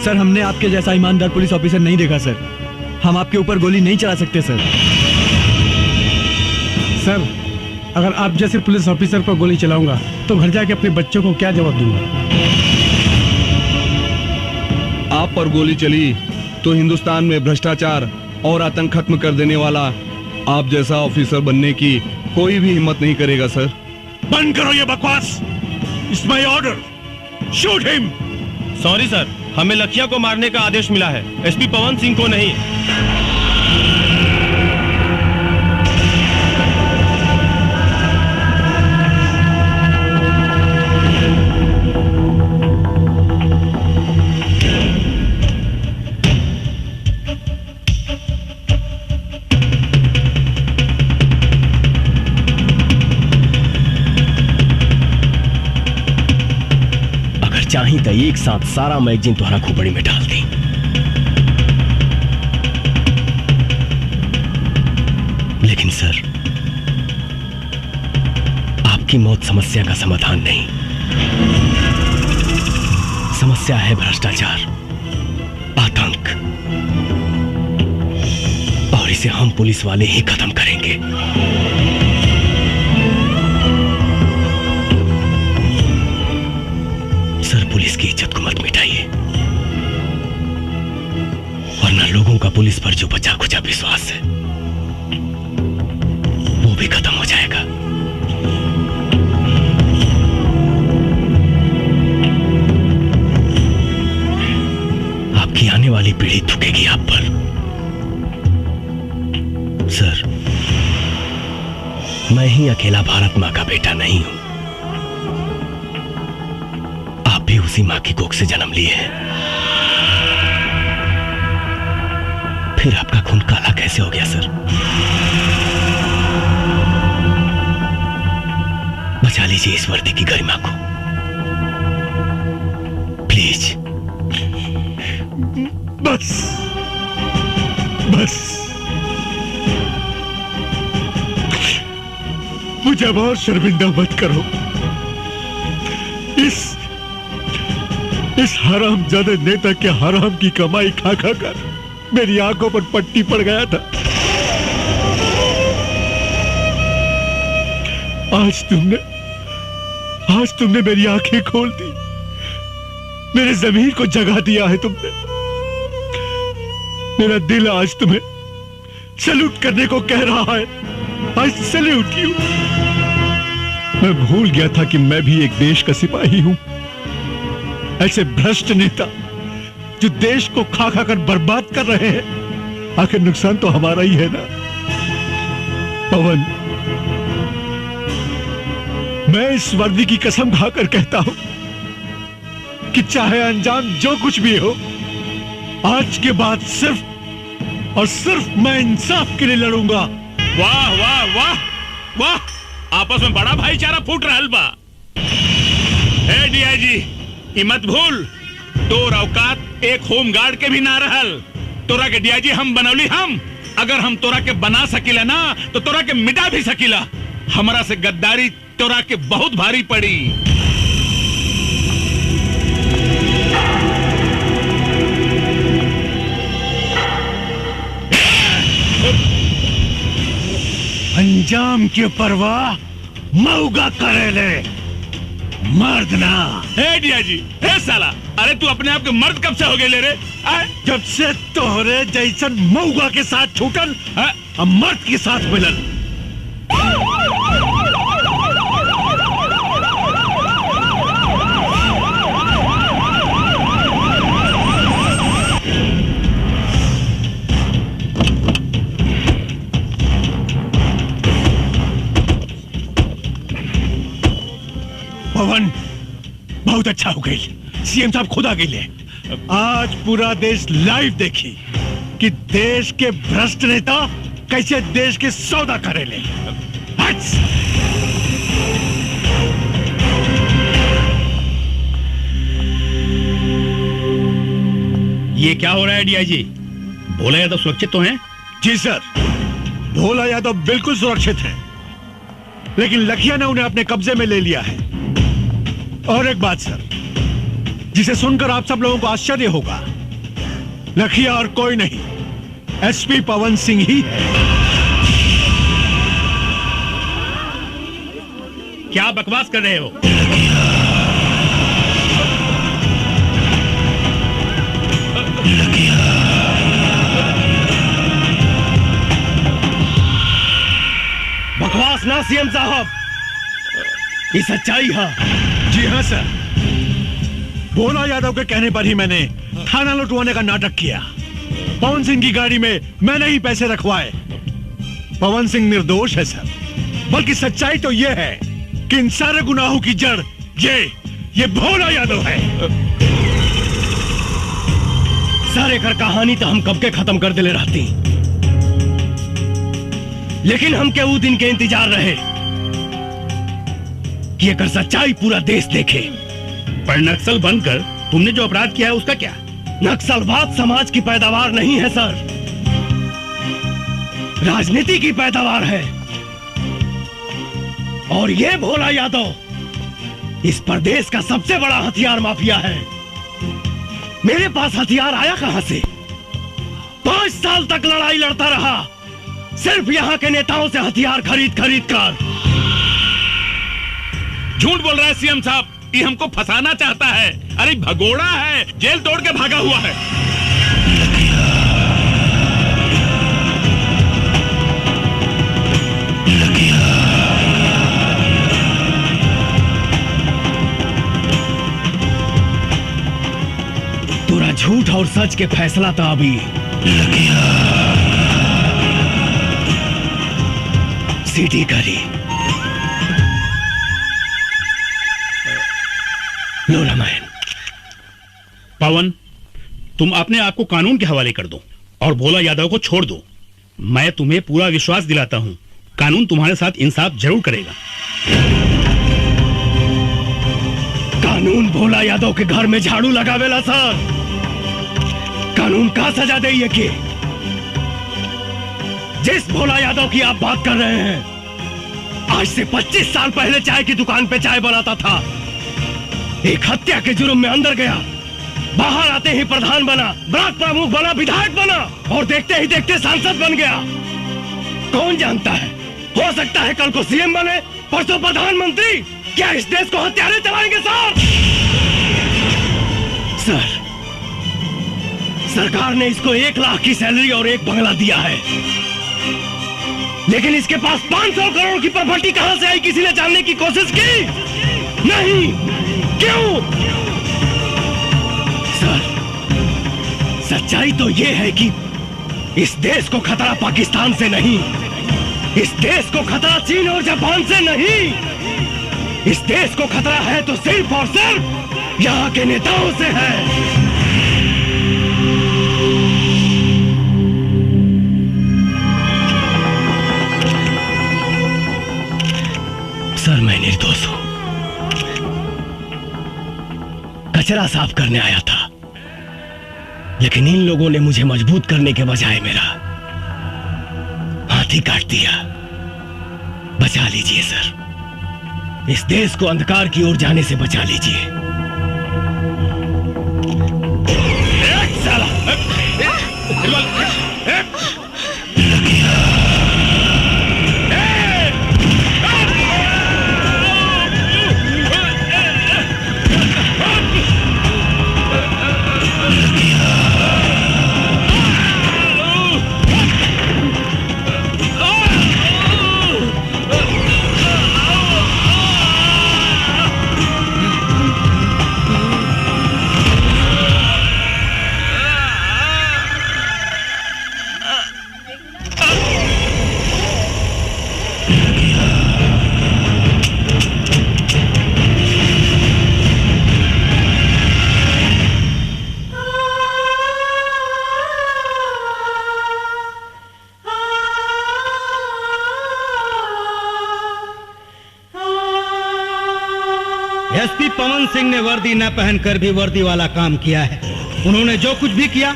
सर, हमने आपके जैसा ईमानदार पुलिस ऑफिसर नहीं देखा सर। हम आपके ऊपर गोली नहीं चला सकते सर। सर, अगर आप जैसे पुलिस ऑफिसर पर गोली चलाऊंगा तो घर जाके अपने बच्चों को क्या जवाब दूंगा? आप पर गोली चली तो हिंदुस्तान में भ्रष्टाचार और आतंक खत्म कर देने वाला आप जैसा ऑफिसर बनने की कोई भी हिम्मत नहीं करेगा सर। बंद करो ये बकवास। It's my order, shoot him. Sorry sir, हमें लखिया को मारने का आदेश मिला है, एसपी पवन सिंह को नहीं। चाही तो एक साथ सारा मैगजीन तुम्हारा खोपड़ी में डाल दी। लेकिन सर, आपकी मौत समस्या का समाधान नहीं। समस्या है भ्रष्टाचार, आतंक, और इसे हम पुलिस वाले ही खत्म करेंगे। सर, पुलिस की इज्जत को मत मिटाइए, वरना लोगों का पुलिस पर जो बचा खुचा विश्वास है वो भी खत्म हो जाएगा। आपकी आने वाली पीढ़ी थूकेगी आप पर। सर, मैं ही अकेला भारत मां का बेटा नहीं हूं। भी उसी मां की कोख से जन्म लिए हैं। फिर आपका खून काला कैसे हो गया सर? बचा लीजिए इस वर्दी की गरिमा को, प्लीज। बस बस, मुझे अब और शर्मिंदा मत करो। इस हरामजादे नेता के हराम की कमाई खा खा कर मेरी आंखों पर पट्टी पड़ गया था। आज तुमने मेरी आंखें खोल दी, मेरे ज़मीर को जगा दिया है तुमने। मेरा दिल आज तुम्हें सैल्यूट करने को कह रहा है। आज सैल्यूट यू। मैं भूल गया था कि मैं भी एक देश का सिपाही हूं। ऐसे भ्रष्ट नेता जो देश को खा खा कर बर्बाद कर रहे हैं, आखिर नुकसान तो हमारा ही है ना। पवन, मैं इस वर्दी की कसम खाकर कहता हूं कि चाहे अंजाम जो कुछ भी हो, आज के बाद सिर्फ और सिर्फ मैं इंसाफ के लिए लड़ूंगा। वाह वाह वाह वाह, आपस में बड़ा भाईचारा फूट रहा बा। ए डीआईजी, मत भूल, तोर औकात एक होम गार्ड के भी ना रहल। तोरा के डीआईजी हम बनौली। हम अगर हम तोरा के बना सकीला ना तो तोरा के मिटा भी सकीला। हमारा से गद्दारी तोरा के बहुत भारी पड़ी। अंजाम की परवाह मऊगा करेले, मर्द ना। डीआईजी, साला, अरे तू अपने आप के मर्द कब से हो गए ले रे? जब से तोहरे जैसन मऊगा के साथ छूटल, अब मर्द के साथ मिलल। पवन, बहुत अच्छा हो गई। सीएम साहब खुद आ गए। आज पूरा देश लाइव देखी कि देश के भ्रष्ट नेता कैसे देश के सौदा करेले। ये क्या हो रहा है डीआईजी? भोला यादव सुरक्षित तो हैं? जी सर, भोला यादव बिल्कुल सुरक्षित है, लेकिन लखिया ने उन्हें अपने कब्जे में ले लिया है। और एक बात सर, जिसे सुनकर आप सब लोगों को आश्चर्य होगा, लखिया और कोई नहीं, एसपी पवन सिंह ही है। क्या बकवास कर रहे हो? बकवास ना सीएम साहब, ये सच्चाई है। जी हाँ सर, भोला यादव के कहने पर ही मैंने थाना लुटवाने का नाटक किया। पवन सिंह की गाड़ी में मैंने ही पैसे रखवाए। पवन सिंह निर्दोष है सर, बल्कि सच्चाई तो यह है कि इन सारे गुनाहों की जड़ ये भोला यादव है। सारे घर कहानी तो हम कब के खत्म कर दिले रहती, लेकिन हम के वो दिन के इंतजार रहे कि अगर सच्चाई पूरा देश देखे। पर नक्सल बनकर तुमने जो अपराध किया है उसका क्या? नक्सलवाद समाज की पैदावार नहीं है सर, राजनीति की पैदावार है। और ये भोला यादव इस प्रदेश का सबसे बड़ा हथियार माफिया है। मेरे पास हथियार आया कहां से? 5 साल तक लड़ाई लड़ता रहा, सिर्फ यहां के नेताओं से हथियार खरीद कर। झूठ बोल रहा है सीएम साहब, ये हमको फंसाना चाहता है। अरे भगोड़ा है, जेल तोड़ के भागा हुआ है। पूरा झूठ और सच के फैसला था अभी। सीटी करी लो रामायण। पवन, तुम अपने आप को कानून के हवाले कर दो और भोला यादव को छोड़ दो। मैं तुम्हें पूरा विश्वास दिलाता हूं, कानून तुम्हारे साथ इंसाफ जरूर करेगा। कानून भोला यादव के घर में झाड़ू लगावेला सर। कानून का सजा दे ये कि जिस भोला यादव की आप बात कर रहे हैं, आज से 25 साल पहले चाय की दुकान पे चाय बनाता था। एक हत्या के जुर्म में अंदर गया, बाहर आते ही प्रधान बना, ब्लॉक प्रमुख बना, विधायक बना और देखते ही देखते सांसद बन गया। कौन जानता है, हो सकता है कल को सीएम बने, परसों प्रधानमंत्री। क्या इस देश को हत्यारे चलाएंगे सर? सरकार ने इसको 1 लाख की सैलरी और 1 बंगला दिया है, लेकिन इसके पास 500 करोड़ की प्रॉपर्टी कहां से आई, किसी ने जानने की कोशिश की? नहीं। क्यों? सर, सच्चाई तो यह है कि इस देश को खतरा पाकिस्तान से नहीं, इस देश को खतरा चीन और जापान से नहीं, इस देश को खतरा है तो सिर्फ और सिर्फ यहाँ के नेताओं से है। सर, मैं निर्दोष हूं, कचरा साफ करने आया था, लेकिन इन लोगों ने मुझे मजबूत करने के बजाय मेरा हाथ ही काट दिया। बचा लीजिए सर, इस देश को अंधकार की ओर जाने से बचा लीजिए। एसपी पवन सिंह ने वर्दी न पहनकर भी वर्दी वाला काम किया है। उन्होंने जो कुछ भी किया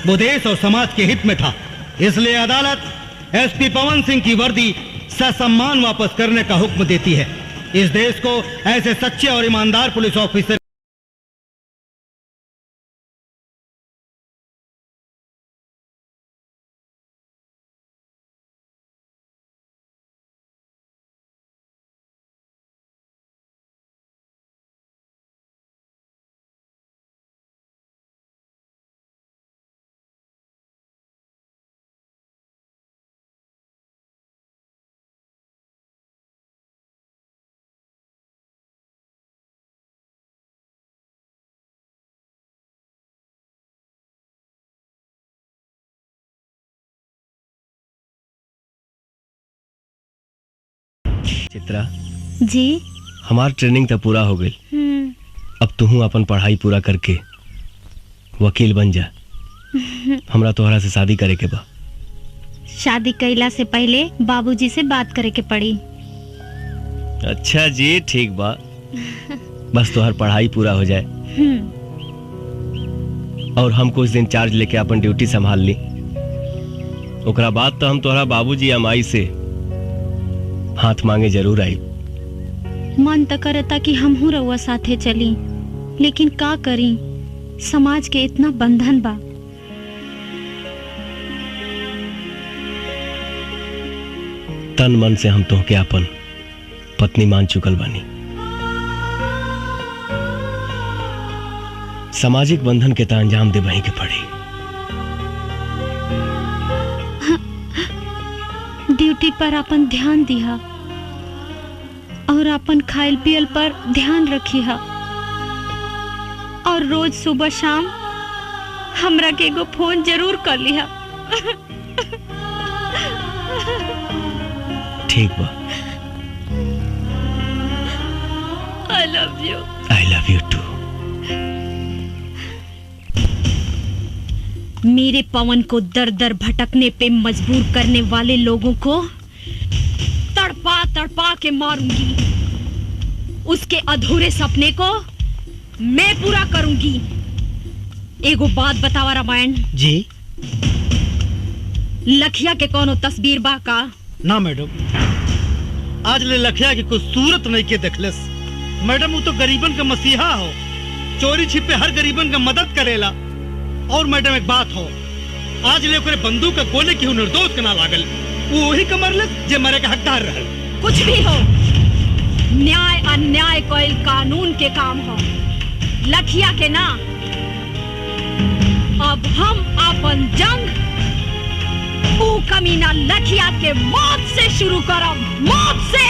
वो देश और समाज के हित में था। इसलिए अदालत एसपी पवन सिंह की वर्दी ससम्मान वापस करने का हुक्म देती है। इस देश को ऐसे सच्चे और ईमानदार पुलिस ऑफिसर चित्रा जी हमार ट्रेनिंग तो पूरा हो गई। अब तू अपन पढ़ाई पूरा करके वकील बन जा। हमरा तोहरा से शादी करे के बा। शादी कैला से पहले बाबूजी से बात करे के पड़ी। अच्छा जी ठीक बा, बस तोहर पढ़ाई पूरा हो जाए और हम कुछ दिन चार्ज लेके अपन ड्यूटी संभाल ली। ओकरा बाद तो हम तोहरा बाबूजी या माई से हाथ मांगे जरूर आई। मन तो करता कि हम हूँ रउआ साथे चली, लेकिन का करी, समाज के इतना बंधन बा। तन मन से हम तोहके अपन पत्नी मान चुकल बानी। सामाजिक बंधन के तो अंजाम दे वहीं के पड़ी। ड्यूटी पर अपन ध्यान दिहा और अपन खाइल पियल पर ध्यान रखिहा और रोज सुबह शाम हमरा के एगो फोन जरूर कर लिहा। ठीक बा। I love you. I love you too. मेरे पवन को दर दर भटकने पे मजबूर करने वाले लोगों को तड़पा तड़पा के मारूंगी। उसके अधूरे सपने को मैं पूरा करूंगी। एगो बात बतावा रामायण जी। लखिया के कोनो तस्वीर बा का? ना मैडम, आज ले लखिया की कुछ सूरत नहीं के देखलस। मैडम वो तो गरीबन का मसीहा हो, चोरी छिपे हर गरीबन का मदद करेला। और मैडम एक बात हो, आज ले ओकरे बंदूक का गोले की निर्दोष के ना लागल, वो वही कमरलस जे मरे का हकदार रहल। कुछ भी हो, न्याय अन्याय कोई कानून के काम हो, लखिया के ना। अब हम अपन जंग ऊ कमीना लखिया के मौत से शुरू करब, मौत से।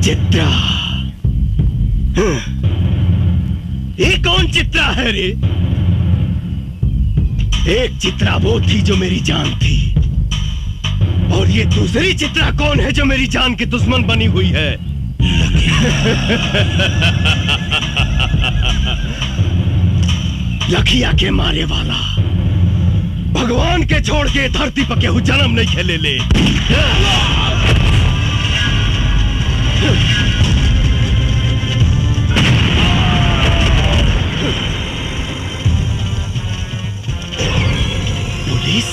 चित्रा, ये कौन चित्रा है रे? एक चित्रा वो थी जो मेरी जान थी, और ये दूसरी चित्रा कौन है जो मेरी जान की दुश्मन बनी हुई है? लखिया के मारे वाला भगवान के छोड़ के धरती पर केहू जन्म नहीं खेले ले। पुलिस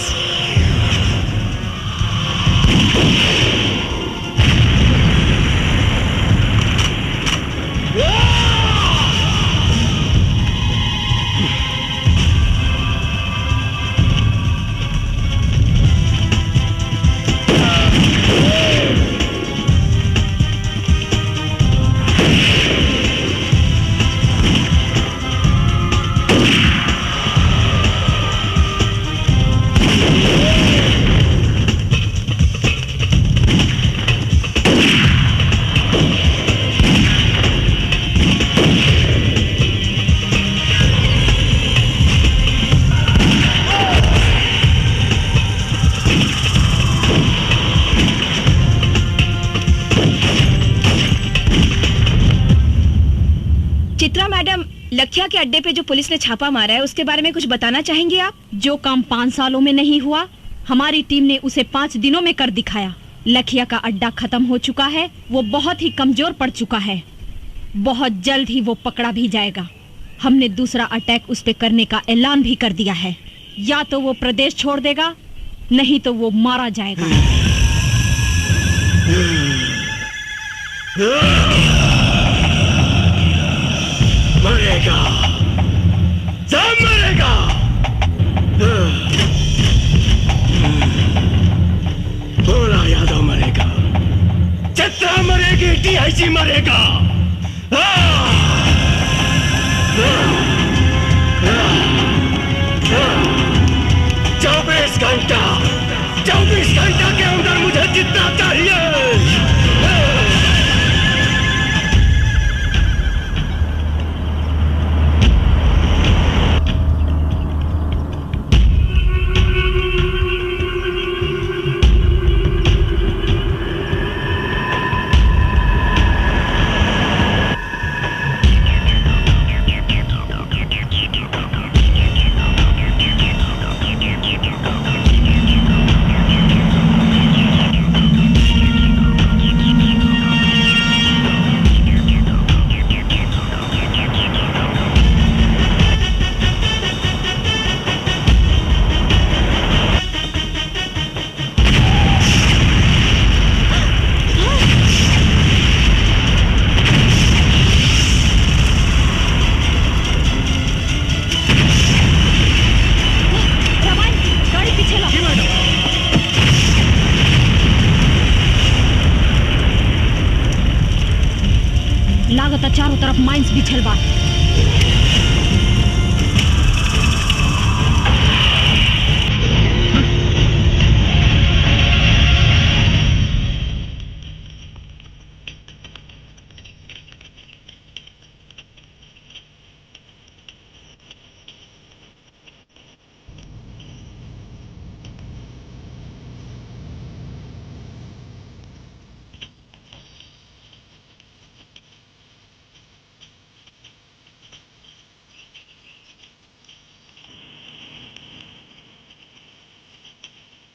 लखिया के अड्डे पे जो पुलिस ने छापा मारा है उसके बारे में कुछ बताना चाहेंगे आप? जो काम 5 सालों में नहीं हुआ, हमारी टीम ने उसे 5 दिनों में कर दिखाया। लखिया का अड्डा खत्म हो चुका है, वो बहुत ही कमजोर पड़ चुका है। बहुत जल्द ही वो पकड़ा भी जाएगा। हमने दूसरा अटैक उस पे करने का ऐलान भी कर दिया है। या तो वो प्रदेश छोड़ देगा, नहीं तो वो मारा जाएगा। मरेगा, सब मरेगा। भोला यादव मरेगा, चित्रा मरेगी, DIG मरेगा। 24 घंटा के अंदर मुझे चित्रा चाहिए। चारों तरफ माइंस बिछल बा।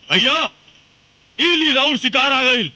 भैया इली राउंड शिकार आ गई।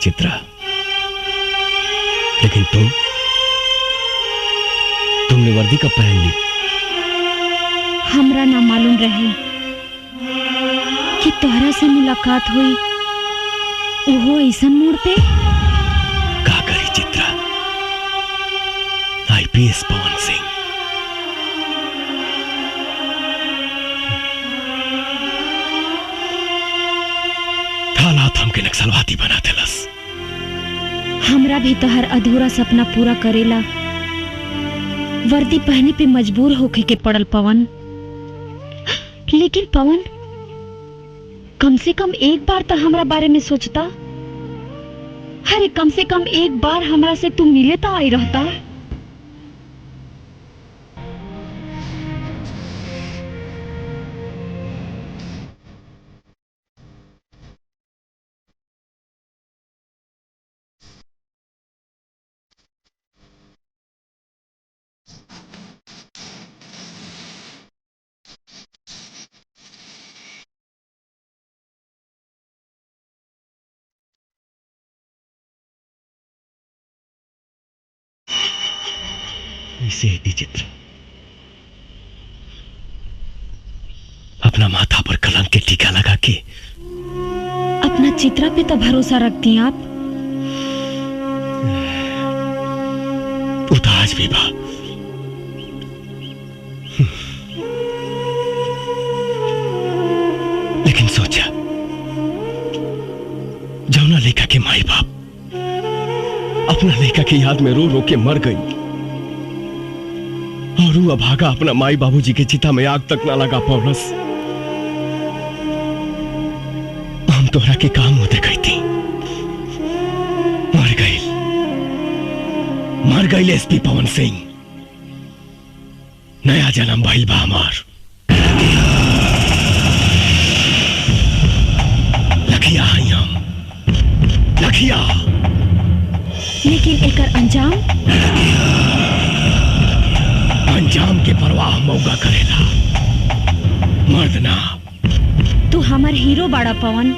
चित्रा, लेकिन तुमने वर्दी कब पहन ली? हमरा ना मालूम रहे कि तोहरा से मुलाकात हुई वो ऐसा मोड़ पे। का करी चित्रा, IPS पवन सिंह हालात हमके नक्सलवादी बना देलस। हमरा भी तोहर अधूरा सपना पूरा करेला वर्दी पहने पे मजबूर होके के पड़ल पवन। लेकिन पवन, कम से कम एक बार तो हमरा बारे में सोचता। अरे कम से कम एक बार हमरा से तू मिले तो आई रहता। इसे ही चित्र अपना माथा पर कलंक के टीका लगा के अपना चित्रा पे तो भरोसा रखती हैं आप। वो तो आज भी बा। लेकिन सोचा, जौना लेखा के माई बाप अपना लेखा की याद में रो रो के मर गई और वो अभागा अपना माई बाबूजी के चिता में आग तक ना लगा पौलस। हम तोहरा के काम होते गई थी, मर गई एसपी पवन सिंह। नया जन्म भइल बा हमार। लखिया हई हम, लखिया। लेकिन एकर अंजाम के परवाह मौका करेला, मर्द ना। तू हमार हीरो बाड़ा पवन।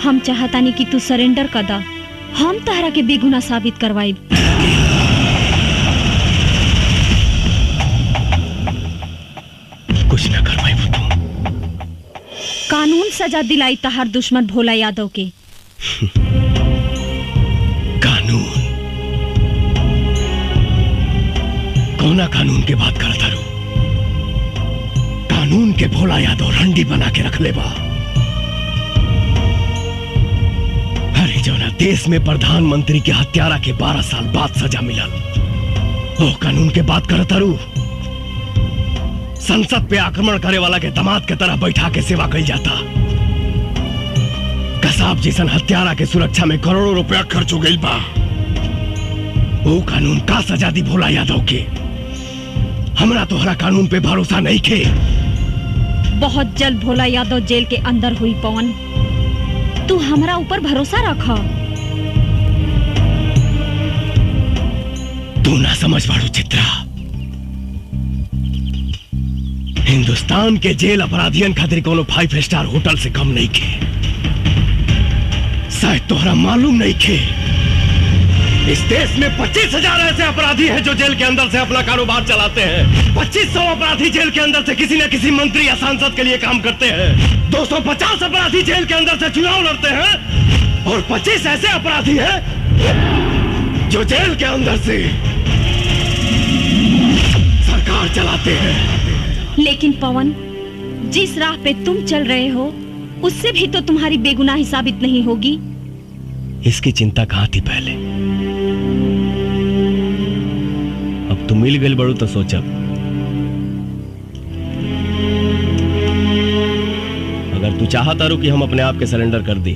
हम चाहतानी कि तू सरेंडर कर दा। हम तहरा के बेगुनाह साबित करवाई। कुछ ना करवाई वो तुम। कानून सजा दिलाई तहार दुश्मन भोला यादव के। कानून? कौना कानून के बात करता रू? कानून के भोला यादव रंडी बना के रख ले बा। अरे जौना देश में प्रधानमंत्री के हत्यारा के 12 साल बाद सजा मिलल, वो कानून के बात करता रू? संसद पे आक्रमण करे वाला के दामाद के तरह बैठा के सेवा कई जाता। कसाब जैसन हत्यारा के सुरक्षा में करोड़ों रुपया खर्च हो गई बा। वो कानून का सजा दी भोला यादव के? हमरा तोहरा कानून पे भरोसा नहीं खे। बहुत जल्द भोला यादव जेल के अंदर हुई पवन। तू हमरा ऊपर भरोसा रखा। तू ना समझ पाड़ू चित्रा। हिंदुस्तान के जेल अपराधियन खातिर कोनो 5 स्टार होटल से कम नहीं खे। शायद तोहरा मालूम नहीं खे, इस देश में 25,000 ऐसे अपराधी हैं जो जेल के अंदर से अपना कारोबार चलाते हैं। 2500 अपराधी जेल के अंदर से किसी न किसी मंत्री या सांसद के लिए काम करते हैं। 250 अपराधी जेल के अंदर से चुनाव लड़ते हैं और 25 ऐसे अपराधी हैं जो जेल के अंदर से सरकार चलाते हैं। लेकिन पवन, जिस राह पे तुम चल रहे हो उससे भी तो तुम्हारी बेगुनाही साबित नहीं होगी। इसकी चिंता कहां थी पहले? अब तुम मिल गए बड़ू तो सोचा, अगर तू चाहता रू कि हम अपने आप के सरेंडर कर दी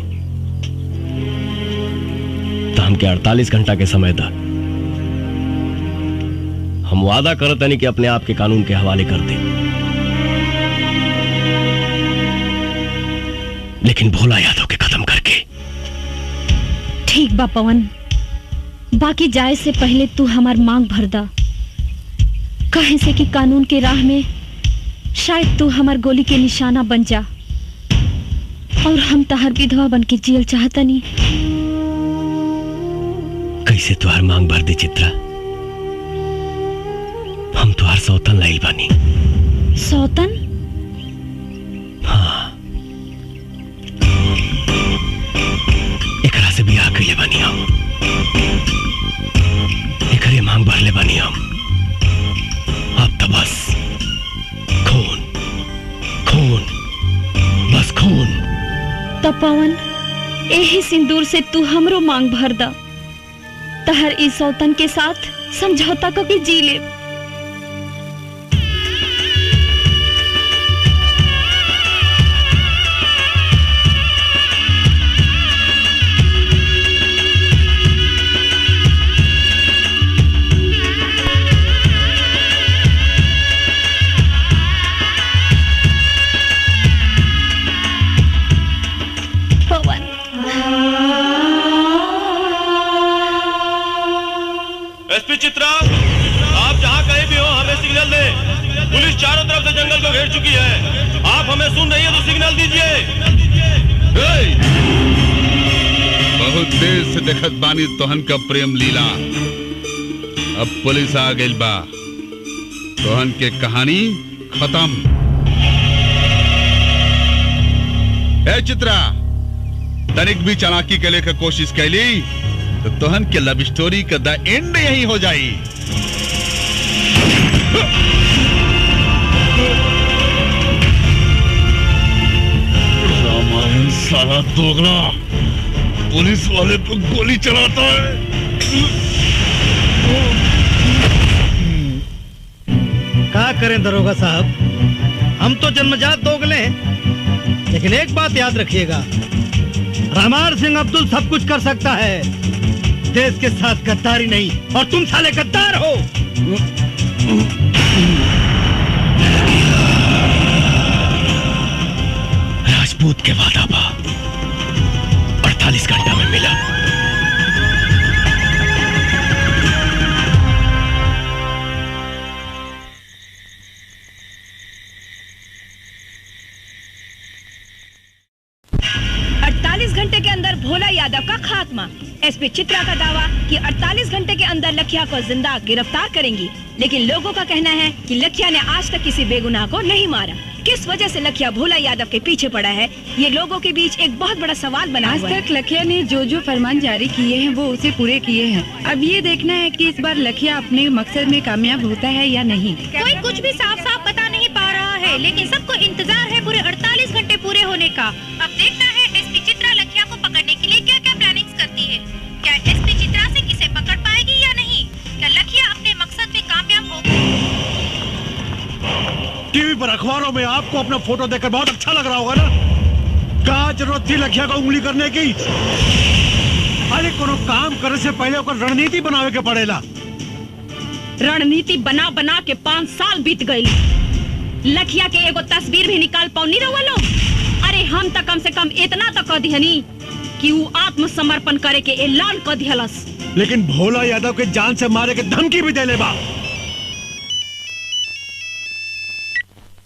तो हमके 48 घंटा के समय था। हम वादा करते नहीं कि अपने आप के कानून के हवाले कर दे। लेकिन भोला यादव के खत्म करके। ठीक बा पवन, बाकी जाए से पहले तू हमार मांग भर दा। कहे से कि कानून के राह में शायद तू हमार गोली के निशाना बन जा और हम तहार विधवा बन के जियल चाहता नहीं। कैसे तुहार मांग भर दे चित्रा? हम तुहार सौतन लाइल बानी। सौतन? हाँ, एकरा से बियाह कइले बानी हम। एकरे मांग भर ले बानी हम। अब तो बस खून, खून, बस खून। तो पवन, यही सिंदूर से तू हमरो मांग भर दा, तहर इस सौतन के साथ समझौता को के जी ले। एसपी चित्रा, आप जहाँ कहीं भी हो हमें सिग्नल दे। पुलिस चारों तरफ से जंगल को घेर चुकी है। आप हमें सुन रही है तो सिग्नल दीजिए। बहुत देर से देखत बानी तोहन का प्रेम लीला। अब पुलिस आ गई बा, तोहन के कहानी खत्म। ए चित्रा, तनिक भी चालाकी के लेकर कोशिश कैली तो तोहन के लव स्टोरी का द एंड यही हो जाई। रामायण साला दोगला पुलिस वाले पर गोली चलाता है। क्या करें दरोगा साहब, हम तो जन्मजात दोगले हैं, लेकिन एक बात याद रखिएगा, रामार सिंह अब्दुल सब कुछ कर सकता है, देश के साथ गद्दारी नहीं। और तुम साले गद्दार हो। राजपूत के वादा बा 48 घंटा में मिला। घंटे के अंदर भोला यादव का खात्मा। एसपी चित्रा का दावा कि 48 घंटे के अंदर लखिया को जिंदा गिरफ्तार करेंगी, लेकिन लोगों का कहना है कि लखिया ने आज तक किसी बेगुनाह को नहीं मारा। किस वजह से लखिया भोला यादव के पीछे पड़ा है, ये लोगों के बीच एक बहुत बड़ा सवाल बना हुआ है। आज तक लखिया ने जो फरमान जारी किए हैं वो उसे पूरे किए हैं। अब ये देखना है कि इस बार लखिया अपने मकसद में कामयाब होता है या नहीं। कोई कुछ भी साफ साफ बता नहीं पा रहा है, लेकिन सबको इंतजार है पूरे 48 घंटे पूरे होने का। अब देखना है एसपी चित्रा लखिया को पकड़ने के लिए क्या क्या प्लानिंग्स करती है। क्या एसपी चित्रा से किसे पकड़ पाएगी या नहीं? क्या लखिया अपने मकसद में कामयाब होगी? टीवी पर अखबारों में आपको अपना फोटो देखकर बहुत अच्छा लग रहा होगा ना। क्या जरूरत थी लखिया को उंगली करने की? अरे कोनो काम करे से पहले ओकर रणनीति बनावे के पड़ेला। रणनीति बना बना के 5 साल बीत गई, लखिया के एगो तस्वीर भी निकाल पाऊनी रहुआ लोग। अरे हम तो कम से कम इतना तो कह दिहनी कि वो आत्मसमर्पण करे के ऐलान कर दिहलस, लेकिन भोला यादव के जान से मारे के धमकी भी देले बा।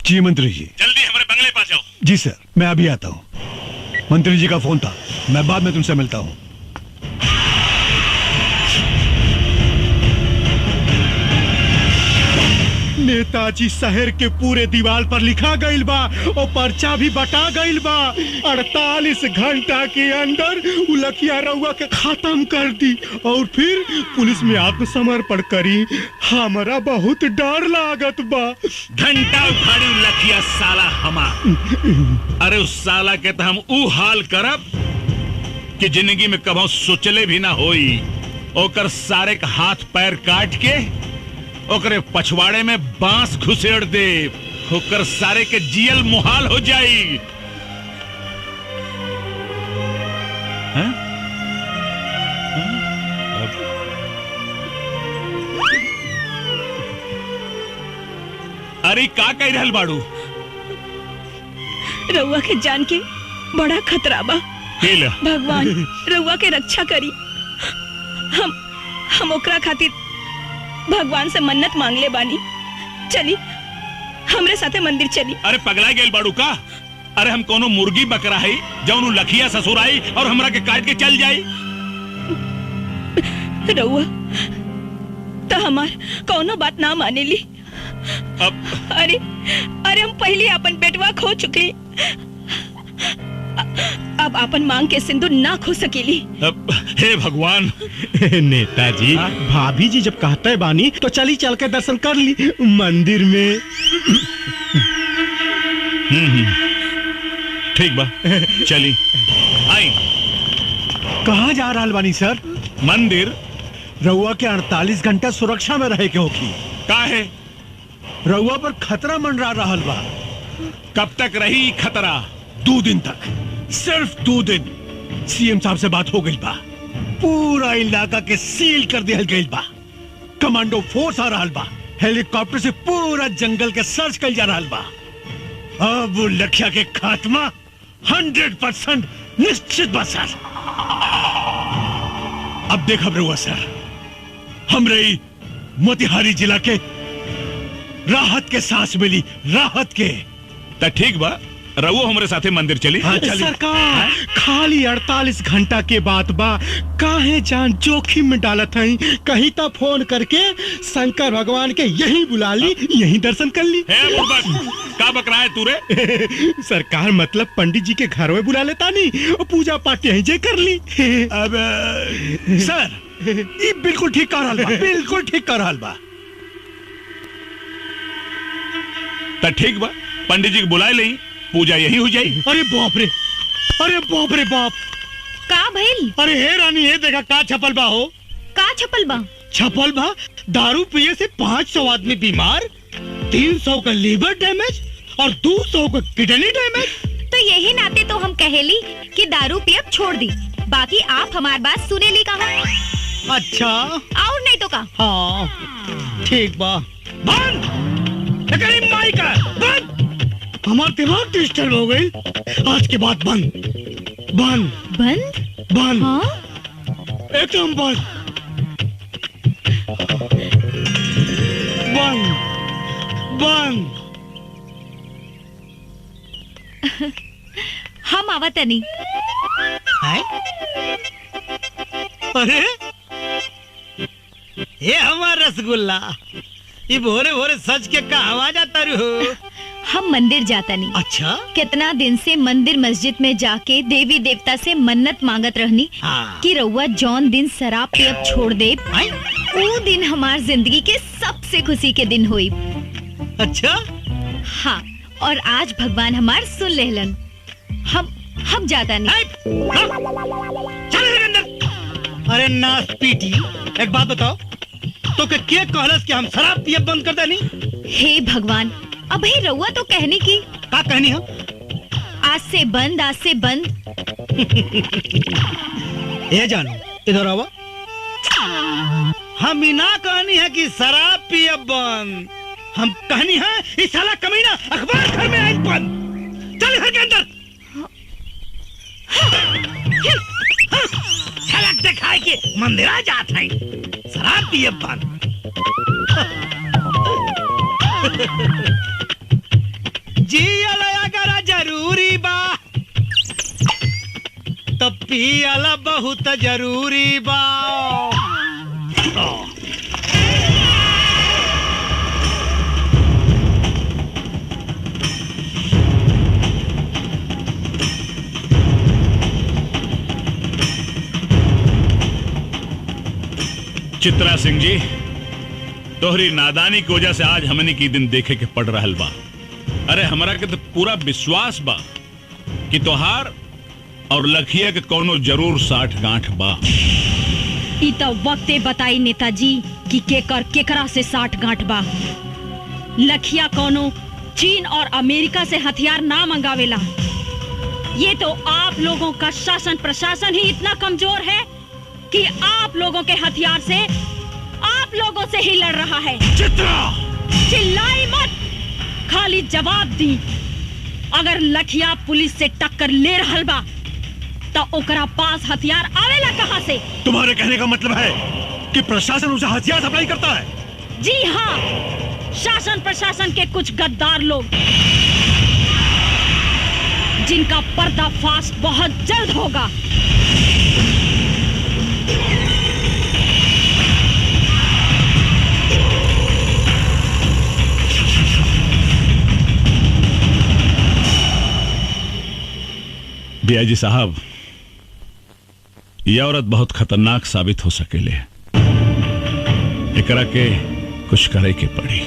जी मंत्री जी, जल्दी हमारे बंगले पास जाओ। जी सर, मैं अभी आता हूँ। मंत्री जी का फोन था, मैं बाद में तुमसे मिलता हूँ। नेताजी शहर के पूरे दीवार पर लिखा गईल बा और पर्चा भी बटा गईल बा। 48 घंटा के अंदर लखिया रउआ के खत्म कर दी और फिर पुलिस में आत्मसमर्पण करी। हमारा बहुत डर लागत बा। घंटा उखाड़ी लखिया साला हमार। अरे उस साला के तो हम ऊ हाल करब कि जिंदगी में कभी सोचले भी ना होई। ओकर सारे का हाथ पैर काट के ओकरे पछवाड़े में बांस घुसेड़ दे, ओकर सारे के जियल मुहाल हो जाई। अरे का कह रहल बाड़ू? रउआ के जान के बड़ा खतरा बा। भगवान रउआ के रक्षा करी। हम ओकरा खातिर भगवान से मन्नत मांग ले बानी। चली हमरे साथे मंदिर चली। अरे पगला गेल बाड़ू का? अरे हम कोनो मुर्गी बकरा है जौन लखिया ससुर आई और हमरा के काट के चल जाई। रउआ तो हमार कोनो बात ना माने ली। अरे हम पहले अपन बेटवा खो चुके, अब अपन मांग के सिंदूर ना खो सकेली। हे भगवान। नेताजी, भाभी जी जब कहते बानी तो चली चल के दर्शन कर ली मंदिर में। ठीक बा, चली आई। कहाँ जा रहा बानी सर? मंदिर। रउआ के 48 घंटा सुरक्षा में रहे के होगी। काहे? रउआ पर खतरा मंडरा रहल बा। कब तक रही खतरा? 2 दिन तक, सिर्फ 2 दिन। सीएम साहब से बात हो गई बा, पूरा इलाका के सील कर दिया गई बा। कमांडो फोर्स आ रहा बा, हेलीकॉप्टर से पूरा जंगल के सर्च कर जा रहा बा। अब वो लखिया के खात्मा 100% निश्चित बा सर। अब देखा रहुआ सर, हमरे मोतिहारी जिला के राहत के सांस मिली, राहत के। तो ठीक बा, रहुओ हमारे साथे मंदिर चली। हाँ, सरकार खाली 48 घंटा के बाद बा, काहे जान जोखिम में डालत हई। कहीं तो फोन करके शंकर भगवान के यही बुला ली, यही दर्शन कर ली। का बकरा है तू रे? सरकार मतलब पंडित जी के घर में बुला लेता नहीं, और पूजा पाठ यहीं जे कर ली। अब सर ये बिल्कुल ठीक कर रहा बा, बिल्कुल ठीक कर रहा बा। तो ठीक बा, पंडित जी को बुलाए ले, पूजा यही हो जाई। अरे बाप रे, अरे बाप रे बाप। का भइल? अरे हे रानी, हे देखा का छपल बा हो। का छपल बा? छपल बा दारू पिए से 500 आदमी बीमार, 300 का लीवर डैमेज और 200 का किडनी डैमेज। तो यही नाते तो हम कहेली कि दारू पियब छोड़ दी, बाकी आप हमार बात सुने ली कहा। अच्छा, और नहीं तो का। हाँ ठीक बा। बंद माई का बंद। हमारा दिमाग डिस्टर्ब हो गई। आज के बाद बंद बंद बंद बंद। हाँ? एकदम बंद बंद बंद। हम आवतनी। अरे ये हमारा रसगुल्ला, ये भोरे भोरे सच के का आवाज आता हो। हम मंदिर जाता नहीं। अच्छा? कितना दिन से मंदिर मस्जिद में जाके देवी देवता से मन्नत मांगत रहनी कि रउआ जौन दिन शराब पियब छोड़ दे, वो दिन हमार जिंदगी के सबसे खुशी के दिन हुई। अच्छा? हाँ, और आज भगवान हमार सुन लेहलन। हम जाता नहीं। चल अंदर। अरे नास पीटी, एक बात बताओ, तो के कहलस कि हम शराब पियब बंद कर देनी? हे भगवान, अब ही रउआ तो कहने की। का कहनी हो? आज से बंद, आज से बंद। ये जानो, इधर आओ। हम ना कहनी है कि शराब पियब बंद, हम कहनी है इस साला कमीना अखबार घर में आज बंद। चल घर के अंदर। झलक दिखाए के मंदिर आ जात है, शराब पियब बंद। जियला अगर जरूरी बा तो पियला बहुत जरूरी बा। चित्रा सिंह जी, तोहरी नादानी की वजह से आज हमने की दिन देखे के पड़ रहल बा। अरे हमारा के तो पूरा विश्वास बा कि तोहार और लखिया के कोनो जरूर 60 गांठ बा। ई तो वक्ते बताई नेताजी कि केकरा से 60 गांठ बा। लखिया कोनो चीन और अमेरिका से हथियार ना मंगावेला। ये तो आप लोगों का शासन प्रशासन ही इतना कमजोर है कि आप लोगों के हथियार से आप लोगों से ही लड़ रहा है। चित्रा! चिल्लाई मत, खाली जवाब दी। अगर लखिया पुलिस से टक्कर ले रहल बा तो ओकरा पास हथियार आवेला कहां से? तुम्हारे कहने का मतलब है कि प्रशासन उसे हथियार सप्लाई करता है? जी हाँ, शासन प्रशासन के कुछ गद्दार लोग जिनका पर्दाफाश बहुत जल्द होगा। बियाजी साहब, यह औरत बहुत खतरनाक साबित हो सकेले। एकरा के कुछ करे के पड़ी।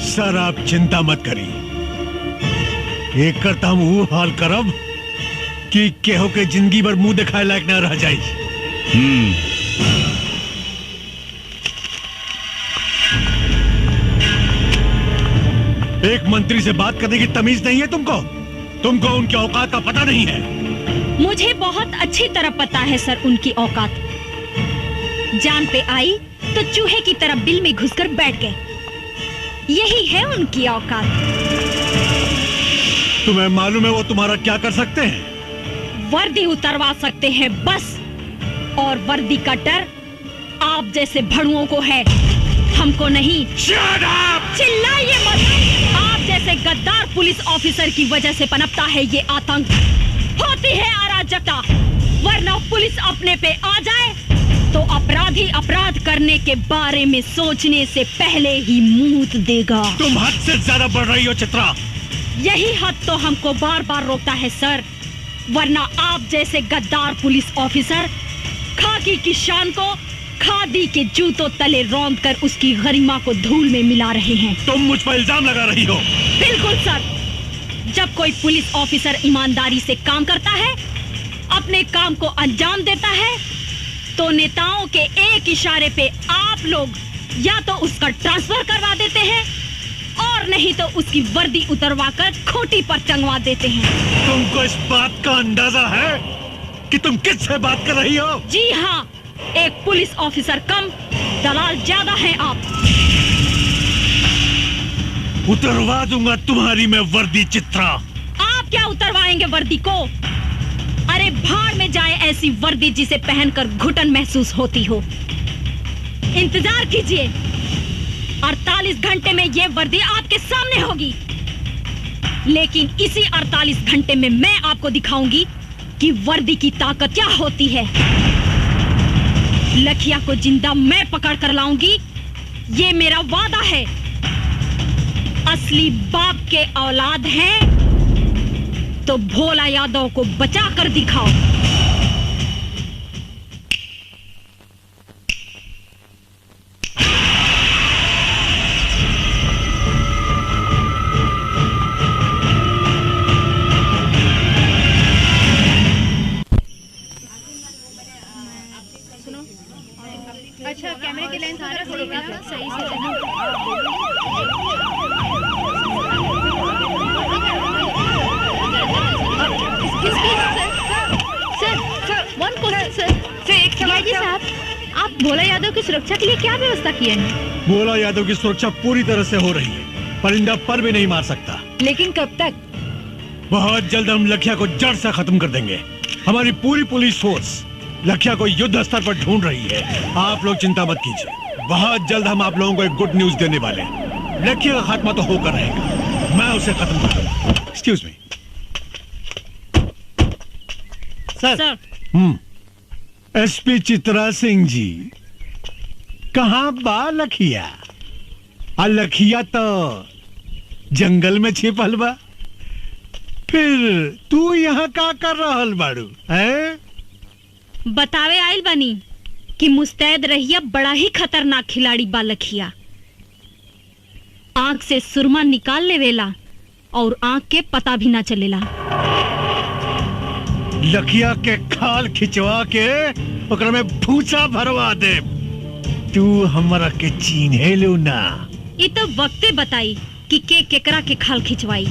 सर आप चिंता मत करी, एक करता हम वो हाल करब कि केहो के जिंदगी भर मुंह दिखाए लायक न रह जाए। एक मंत्री से बात करने की तमीज नहीं है तुमको उनके औकात का पता नहीं है। मुझे बहुत अच्छी तरह पता है सर उनकी औकात। जान पे आई तो चूहे की तरह बिल में घुसकर बैठ गए। यही है उनकी औकात। तुम्हें मालूम है वो तुम्हारा क्या कर सकते हैं? वर्दी उतरवा सकते हैं बस। और वर्दी का डर आप जैसे भड़ुओं को है, हमको नहीं। चिल्लाइए मत। आप जैसे गद्दार पुलिस ऑफिसर की वजह से पनपता है ये आतंक, होती है अराजकता। वरना पुलिस अपने पे आ जाए तो अपराधी अपराध करने के बारे में सोचने से पहले ही मूत देगा। तुम हद से ज्यादा बढ़ रही हो चित्रा। यही हद तो हमको बार बार रोकता है सर। वरना आप जैसे गद्दार पुलिस ऑफिसर खाकी की शान को खादी के जूतों तले रौंद कर उसकी गरिमा को धूल में मिला रहे हैं। तुम मुझ पर इल्जाम लगा रही हो। बिल्कुल सर। जब कोई पुलिस ऑफिसर ईमानदारी से काम करता है, अपने काम को अंजाम देता है, तो नेताओं के एक इशारे पे आप लोग या तो उसका ट्रांसफर करवा देते हैं और नहीं तो उसकी वर्दी उतरवाकर खूंटी पर टंगवा देते हैं। तुमको इस बात का अंदाजा है कि तुम किससे बात कर रही हो? जी हाँ, एक पुलिस ऑफिसर कम, दलाल ज्यादा हैं आप। उतरवा दूंगा तुम्हारी मैं वर्दी चित्रा। आप क्या उतरवाएंगे वर्दी को? अरे भाड़ में जाए ऐसी वर्दी जिसे पहनकर घुटन महसूस होती हो। इंतजार कीजिए, 48 घंटे में ये वर्दी आपके सामने होगी। लेकिन इसी 48 घंटे में मैं आपको दिखाऊंगी कि वर्दी की ताकत क्या होती है। लखिया को जिंदा मैं पकड़ कर लाऊंगी, ये मेरा वादा है। असली बाप के औलाद हैं तो भोला यादव को बचा कर दिखाओ। अच्छा, कैमरे की लेंस सही से साहब, आप भोला यादव की सुरक्षा के लिए क्या व्यवस्था किए हैं? भोला यादव की सुरक्षा पूरी तरह से हो रही है। परिंदा पर भी नहीं मार सकता। लेकिन कब तक? बहुत जल्द हम लखिया को जड़ से खत्म कर देंगे। हमारी पूरी पुलिस फोर्स लखिया को युद्ध स्तर पर ढूंढ रही है। आप लोग चिंता मत कीजिए, बहुत जल्द हम आप लोगों को एक गुड न्यूज देने वाले हैं। लखिया का खात्मा तो होकर रहेगा, मैं उसे खत्म कर दूंगा। एक्सक्यूज मी सर। एसपी चित्रा सिंह जी, कहाँ बा लखिया? लखिया तो जंगल में छिपल बा। फिर तू यहाँ का कर रहल बाड़ू है? बतावे आइल बनी कि मुस्तैद रहिया बड़ा ही खतरनाक खिलाड़ी बा लखिया। आंख से सुरमा निकाल लेवेला और आंख के पता भी ना चलेला। लखिया के खाल खिंचवा के ओकरा में भूसा भरवा दे। तू हमरा के चीन्हे लो ना। ये तो वक्ते बताई कि केकरा के खाल खिंचवाई।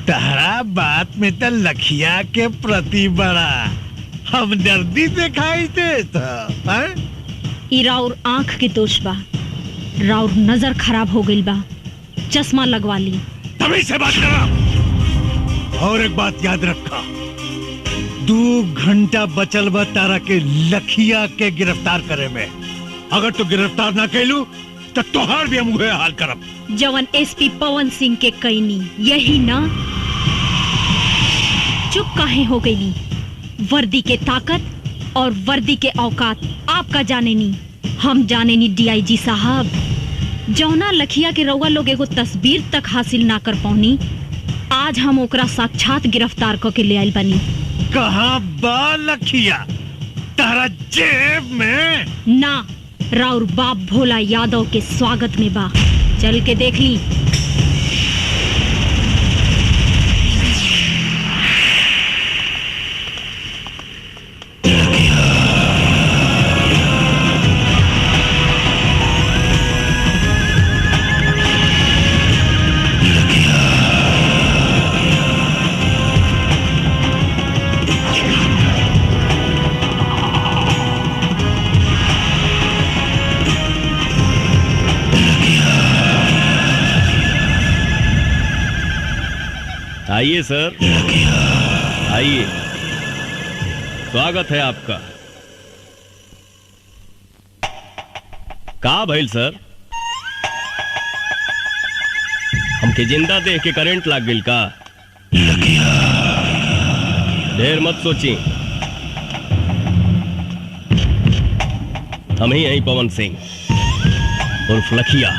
तहरा बात में तो लखिया के प्रति बड़ा हमदर्दी दिखाई देता। राउर आंख के दोष बा, राउर नजर खराब हो गई बा, चश्मा लगवा ली। तभी से बात करा। और एक बात याद रखा, 2 घंटा बचल बा तारा के लखिया के गिरफ्तार करे में। अगर तू गिरफ्तार ना कैलू तो तोहार भी हम हुए हाल करब। जवन एसपी पवन सिंह के कैनी यही ना। चुप काहे हो गई? वर्दी के ताकत और वर्दी के औकात आपका जाने नी, हम जाने नी। डीआईजी साहब, जौना लखिया के रउआ लोग एगो तस्वीर तक हासिल ना कर पौनी, आज हम ओकरा साक्षात गिरफ्तार करके ले आइल बनी। कहाँ बा लखिया? तारा जेब में ना, राउर बाप भोला यादव के स्वागत में बा। चल के देख ली। आइए सर, आइए, स्वागत है आपका। का भइल सर, हमके जिंदा देख के करंट लाग गइल का? ढेर मत सोची, हम ही हैं पवन सिंह उर्फ लखिया।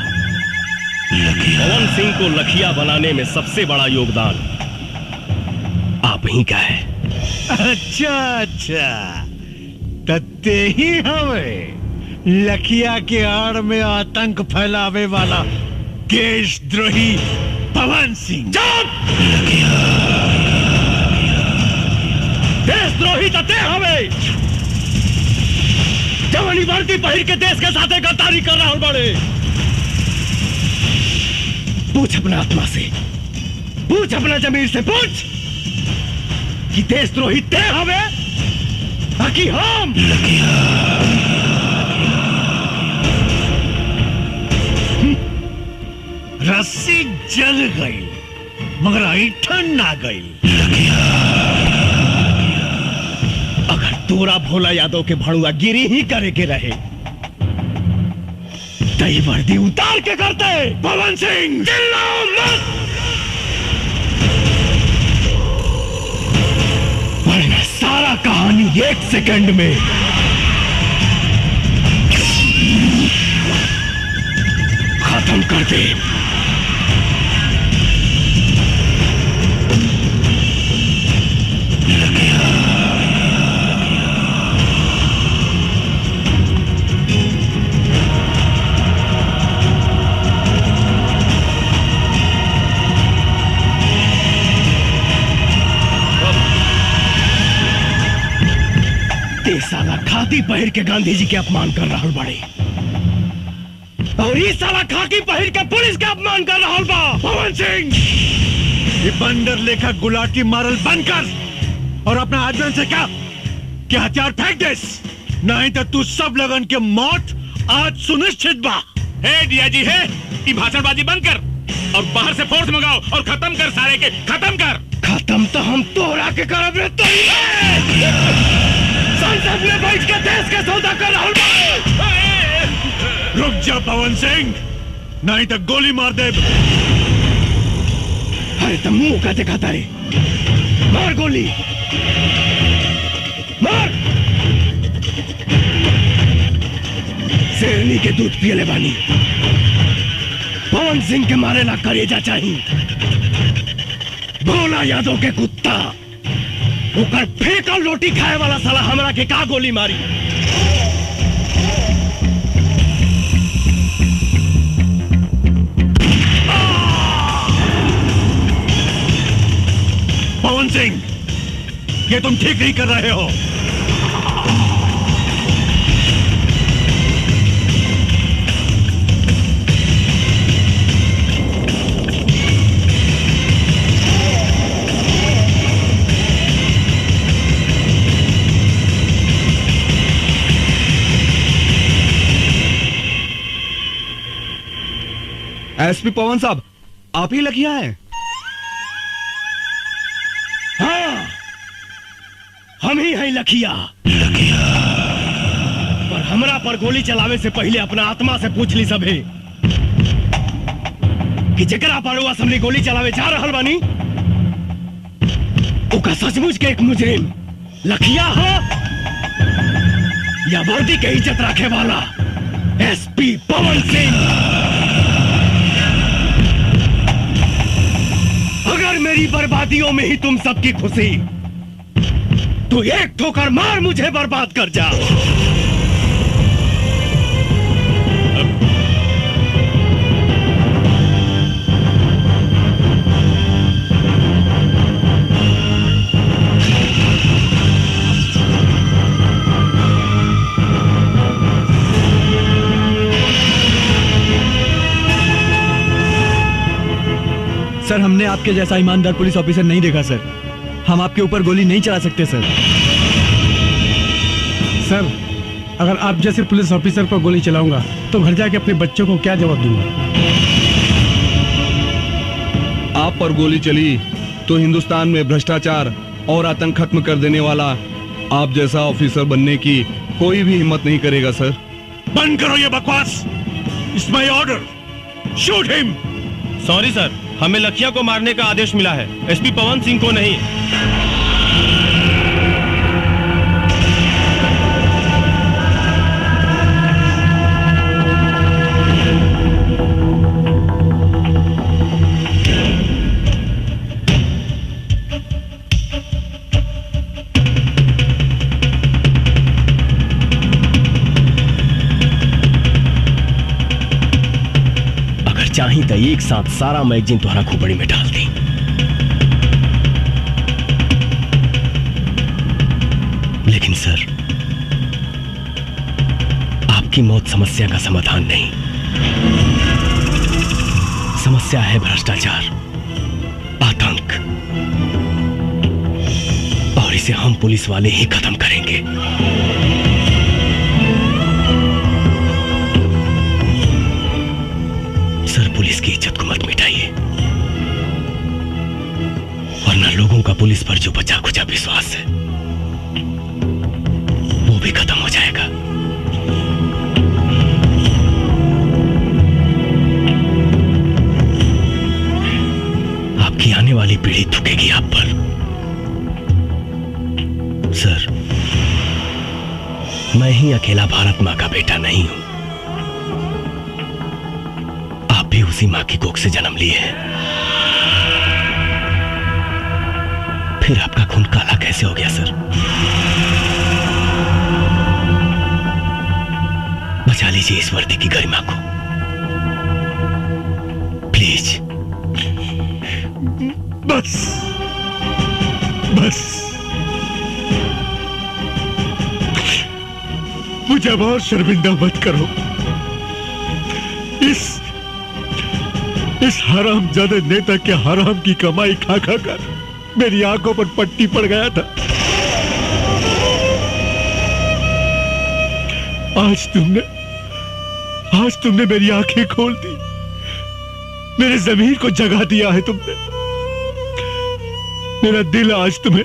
पवन सिंह को लखिया बनाने में सबसे बड़ा योगदान आप ही का है। अच्छा अच्छा, तत्ते ही हमें लखिया के आड़ में आतंक फैलावे वाला देशद्रोही पवन सिंह। देशद्रोही तत्ते हमें जवानी वर्दी पहिर के देश के साथ गद्दारी कर रहा बड़े। पूछ अपना आत्मा से, पूछ अपना जमीर से, पूछ कि देशद्रोही ते हवे कि हम? रस्सी जल गई मगर ऐठन ना गई। अगर तोरा भोला यादव के भड़ुआ गिरी ही करे के रहे तई वर्दी उतार के करते। पवन सिंह चिल्लाओ मत, वरना सारा कहानी 1 सेकंड में खत्म कर दे। साला खाकी पहन के गांधी जी के अपमान कर रहा बड़े, और ये साला खाकी पहन के पुलिस का अपमान कर रहा बा। पवन सिंह, ये बंदर लेखा गुलाटी मारल बंद कर और अपना आदमी से कहा कि हथियार फेंक दे, नहीं तो तू सब लगन के मौत आज सुनिश्चित बा। हे दिया जी, है ये भाषणबाजी बंद कर और बाहर से फोर्स मंगाओ और खत्म कर, सारे के खत्म कर। खत्म तो हम तोहरा के करब रे। तो संसद में बैठ के देश का सौदा कर रहा हूं। रुक जा पवन सिंह, नहीं तो गोली मार दे। अरे तो मुंह का दिखाता रे, मार गोली, मार। शेरनी के दूध पियले बानी, पवन सिंह के मारे ला करेजा चाहिए। भोला यादव के कुत्ता ऊपर फेंकल रोटी खाए वाला साला हमरा के का गोली मारी। पवन सिंह, ये तुम ठीक नहीं कर रहे हो। एसपी पवन साहब, आप ही लखिया हैं? हाँ, हम ही हैं लखिया। पर हमरा पर गोली चलावे से पहले अपना आत्मा से पूछ ली सभे कि जकरा पर वो असम्बली गोली चलावे जा रहल बानी ओका सचमुच के एक मुजरिम लखिया हो या वर्दी के इज्जत रखे वाला एसपी पवन सिंह। अगर मेरी बर्बादियों में ही तुम सबकी खुशी, तो एक ठोकर मार मुझे बर्बाद कर जा। सर, हमने आपके जैसा ईमानदार पुलिस ऑफिसर नहीं देखा सर। हम आपके ऊपर गोली नहीं चला सकते सर। सर, अगर आप जैसे पुलिस ऑफिसर पर गोली चलाऊंगा तो घर जाके अपने बच्चों को क्या जवाब दूंगा? आप पर गोली चली तो हिंदुस्तान में भ्रष्टाचार और आतंक खत्म कर देने वाला आप जैसा ऑफिसर बनने की कोई भी हिम्मत नहीं करेगा सर। बंद करो ये बकवास। It's my order, shoot him. Sorry sir, हमें लखिया को मारने का आदेश मिला है, एसपी पवन सिंह को नहीं। चाही तो एक साथ सारा मैगजीन तुम्हारा खोपड़ी में डाल दी। लेकिन सर, आपकी मौत समस्या का समाधान नहीं। समस्या है भ्रष्टाचार, आतंक, और इसे हम पुलिस वाले ही खत्म करेंगे। सर, पुलिस की इज्जत को मत मिटाइए, वरना लोगों का पुलिस पर जो बचा खुचा विश्वास है वो भी खत्म हो जाएगा। आपकी आने वाली पीढ़ी थूकेगी आप पर। सर, मैं ही अकेला भारत मां का बेटा नहीं हूं, भी उसी मां की कोख से जन्म लिए हैं। फिर आपका खून काला कैसे हो गया सर? बचा लीजिए इस वर्दी की गरिमा को, प्लीज। बस बस, मुझे अब और शर्मिंदा मत करो। इस हरामजादे नेता के हराम की कमाई खा खा कर मेरी आंखों पर पट्टी पड़ गया था। आज तुमने मेरी आंखें खोल दी, मेरे ज़मीर को जगा दिया है तुमने। मेरा दिल आज तुम्हें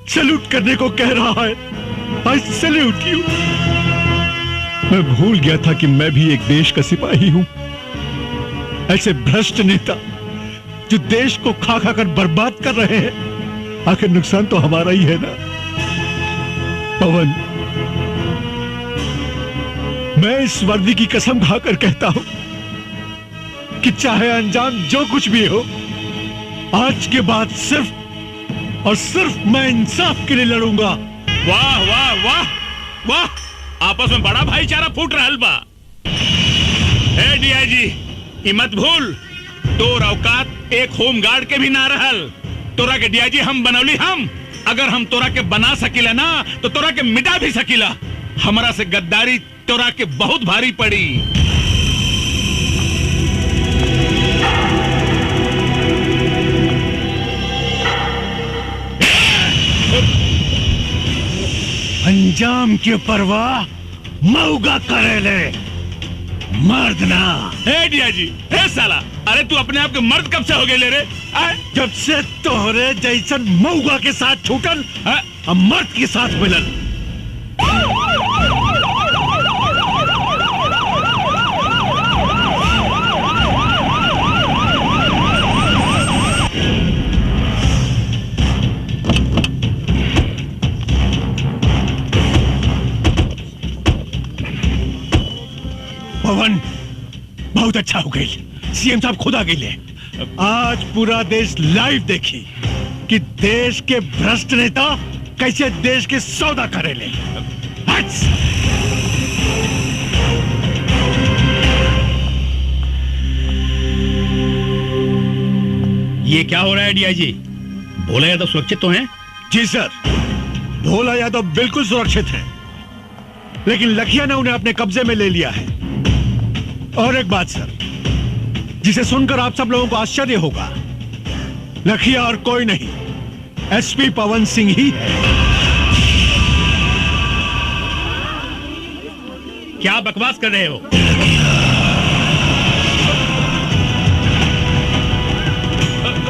सैल्यूट करने को कह रहा है। आज सैल्यूट यू। मैं भूल गया था कि मैं भी एक देश का सिपाही हूं। ऐसे भ्रष्ट नेता जो देश को खा खा कर बर्बाद कर रहे हैं, आखिर नुकसान तो हमारा ही है ना। पवन, मैं इस वर्दी की कसम खाकर कहता हूं कि चाहे अंजाम जो कुछ भी हो, आज के बाद सिर्फ और सिर्फ मैं इंसाफ के लिए लड़ूंगा। वाह वाह वाह वाह, आपस में बड़ा भाईचारा फूट रहा बा। ए डीआईजी, मत भूल, तोर औकात एक होमगार्ड के भी ना रहल। तोरा के डीआईजी हम बनौली हम। अगर हम तोरा के बना सकीला ना तो तोरा के मिटा भी सकीला। हमारा से गद्दारी तोरा के बहुत भारी पड़ी। अंजाम की परवाह मऊगा करेले, मर्द ना। ए डीआईजी, ए साला, अरे तू अपने आप के मर्द कब से हो गए ले रे? जब से तोहरे जैसन मऊगा के साथ छूटल, अब मर्द के साथ मिलल। पवन, बहुत अच्छा हो गई। सीएम साहब खुद आ गए। आज पूरा देश लाइव देखी कि देश के भ्रष्ट नेता कैसे देश के सौदा करेले। ये क्या हो रहा है डीआईजी? भोला यादव सुरक्षित तो हैं? जी सर, भोला यादव बिल्कुल सुरक्षित है, लेकिन लखिया ने उन्हें अपने कब्जे में ले लिया है। और एक बात सर, जिसे सुनकर आप सब लोगों को आश्चर्य होगा, लखिया और कोई नहीं, एसपी पवन सिंह ही है। क्या बकवास कर रहे हो?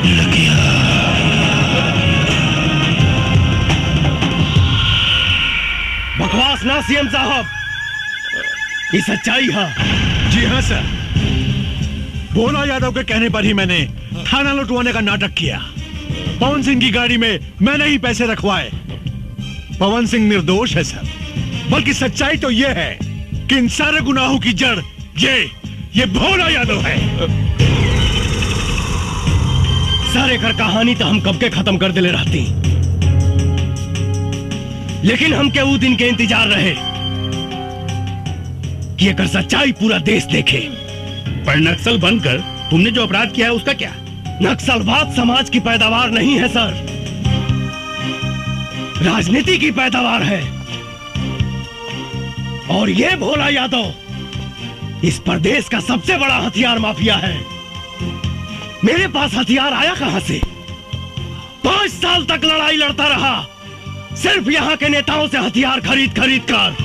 लखिया सीएम साहब, ये सच्चाई है। जी हाँ सर, भोला यादव के कहने पर ही मैंने थाना लुटवाने का नाटक किया। पवन सिंह की गाड़ी में मैंने ही पैसे रखवाए। पवन सिंह निर्दोष है सर, बल्कि सच्चाई तो यह है कि इन सारे गुनाहों की जड़ ये भोला यादव है। सारे कर कहानी तो हम कब के खत्म कर दिले रहती, लेकिन हम के वो दिन के इंतजार रहे कि अगर सच्चाई पूरा देश देखे। पर नक्सल बनकर तुमने जो अपराध किया है उसका क्या? नक्सलवाद समाज की पैदावार नहीं है सर, राजनीति की पैदावार है। और ये भोला यादव इस प्रदेश का सबसे बड़ा हथियार माफिया है। मेरे पास हथियार आया कहां से? 5 साल तक लड़ाई लड़ता रहा, सिर्फ यहां के नेताओं से हथियार खरीद कर।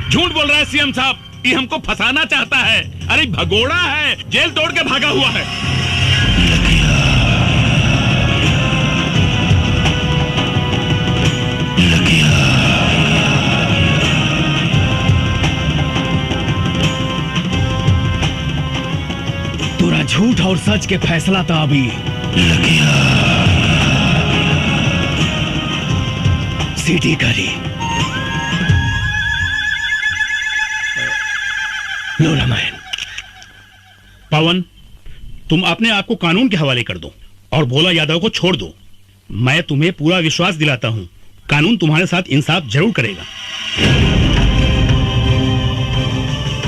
झूठ बोल रहा है सीएम साहब, ये हमको फंसाना चाहता है। अरे भगोड़ा है, जेल तोड़ के भागा हुआ है। तोरा झूठ और सच के फैसला था अभी। सीटी करी लो रामायण। पवन, तुम अपने आप को कानून के हवाले कर दो और भोला यादव को छोड़ दो। मैं तुम्हें पूरा विश्वास दिलाता हूं, कानून तुम्हारे साथ इंसाफ जरूर करेगा।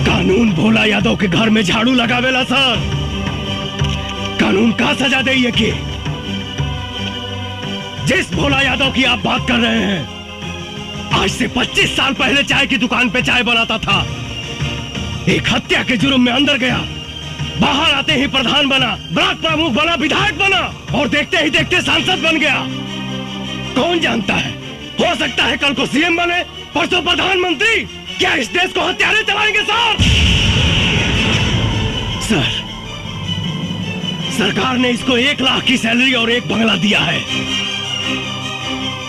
कानून भोला यादव के घर में झाड़ू लगावेला सर। कानून का सजा दे ये कि जिस भोला यादव की आप बात कर रहे हैं, आज से 25 साल पहले चाय की दुकान पे चाय बनाता था। एक हत्या के जुर्म में अंदर गया, बाहर आते ही प्रधान बना, ब्लॉक प्रमुख बना, विधायक बना और देखते ही देखते सांसद बन गया। कौन जानता है, हो सकता है कल को सीएम बने, परसों प्रधानमंत्री। क्या इस देश को हत्यारे चलाएंगे सर? सर, सरकार ने इसको 1 लाख की सैलरी और 1 बंगला दिया है,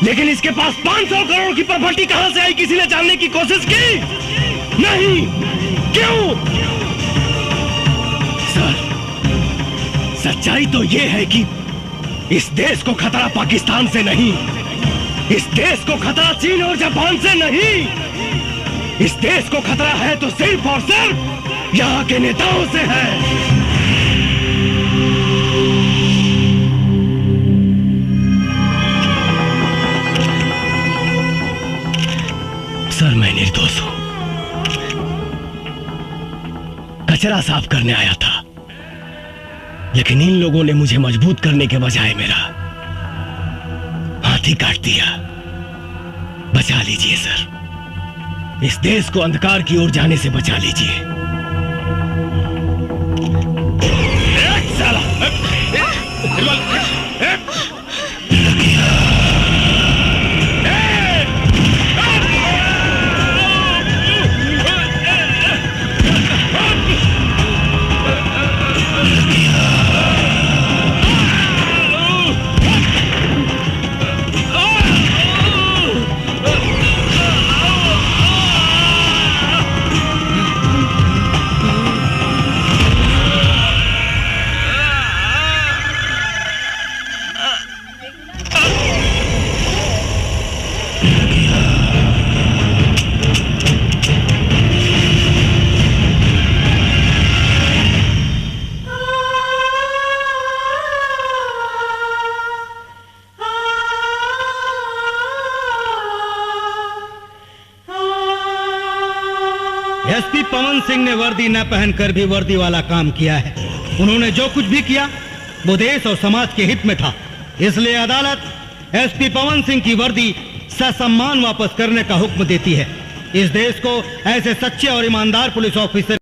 लेकिन इसके पास 500 करोड़ की प्रॉपर्टी कहां से आई, किसी ने जानने की कोशिश की? नहीं। क्यों? सर, सच्चाई तो यह है कि इस देश को खतरा पाकिस्तान से नहीं, इस देश को खतरा चीन और जापान से नहीं, इस देश को खतरा है तो सिर्फ और सिर्फ यहां के नेताओं से है। सर, मैं निर्दोष हूं, कचरा साफ करने आया था, लेकिन इन लोगों ने मुझे मजबूत करने के बजाय मेरा हाथ ही काट दिया। बचा लीजिए सर, इस देश को अंधकार की ओर जाने से बचा लीजिए। एसपी पवन सिंह ने वर्दी न पहनकर भी वर्दी वाला काम किया है। उन्होंने जो कुछ भी किया वो देश और समाज के हित में था। इसलिए अदालत एसपी पवन सिंह की वर्दी ससम्मान वापस करने का हुक्म देती है। इस देश को ऐसे सच्चे और ईमानदार पुलिस ऑफिसर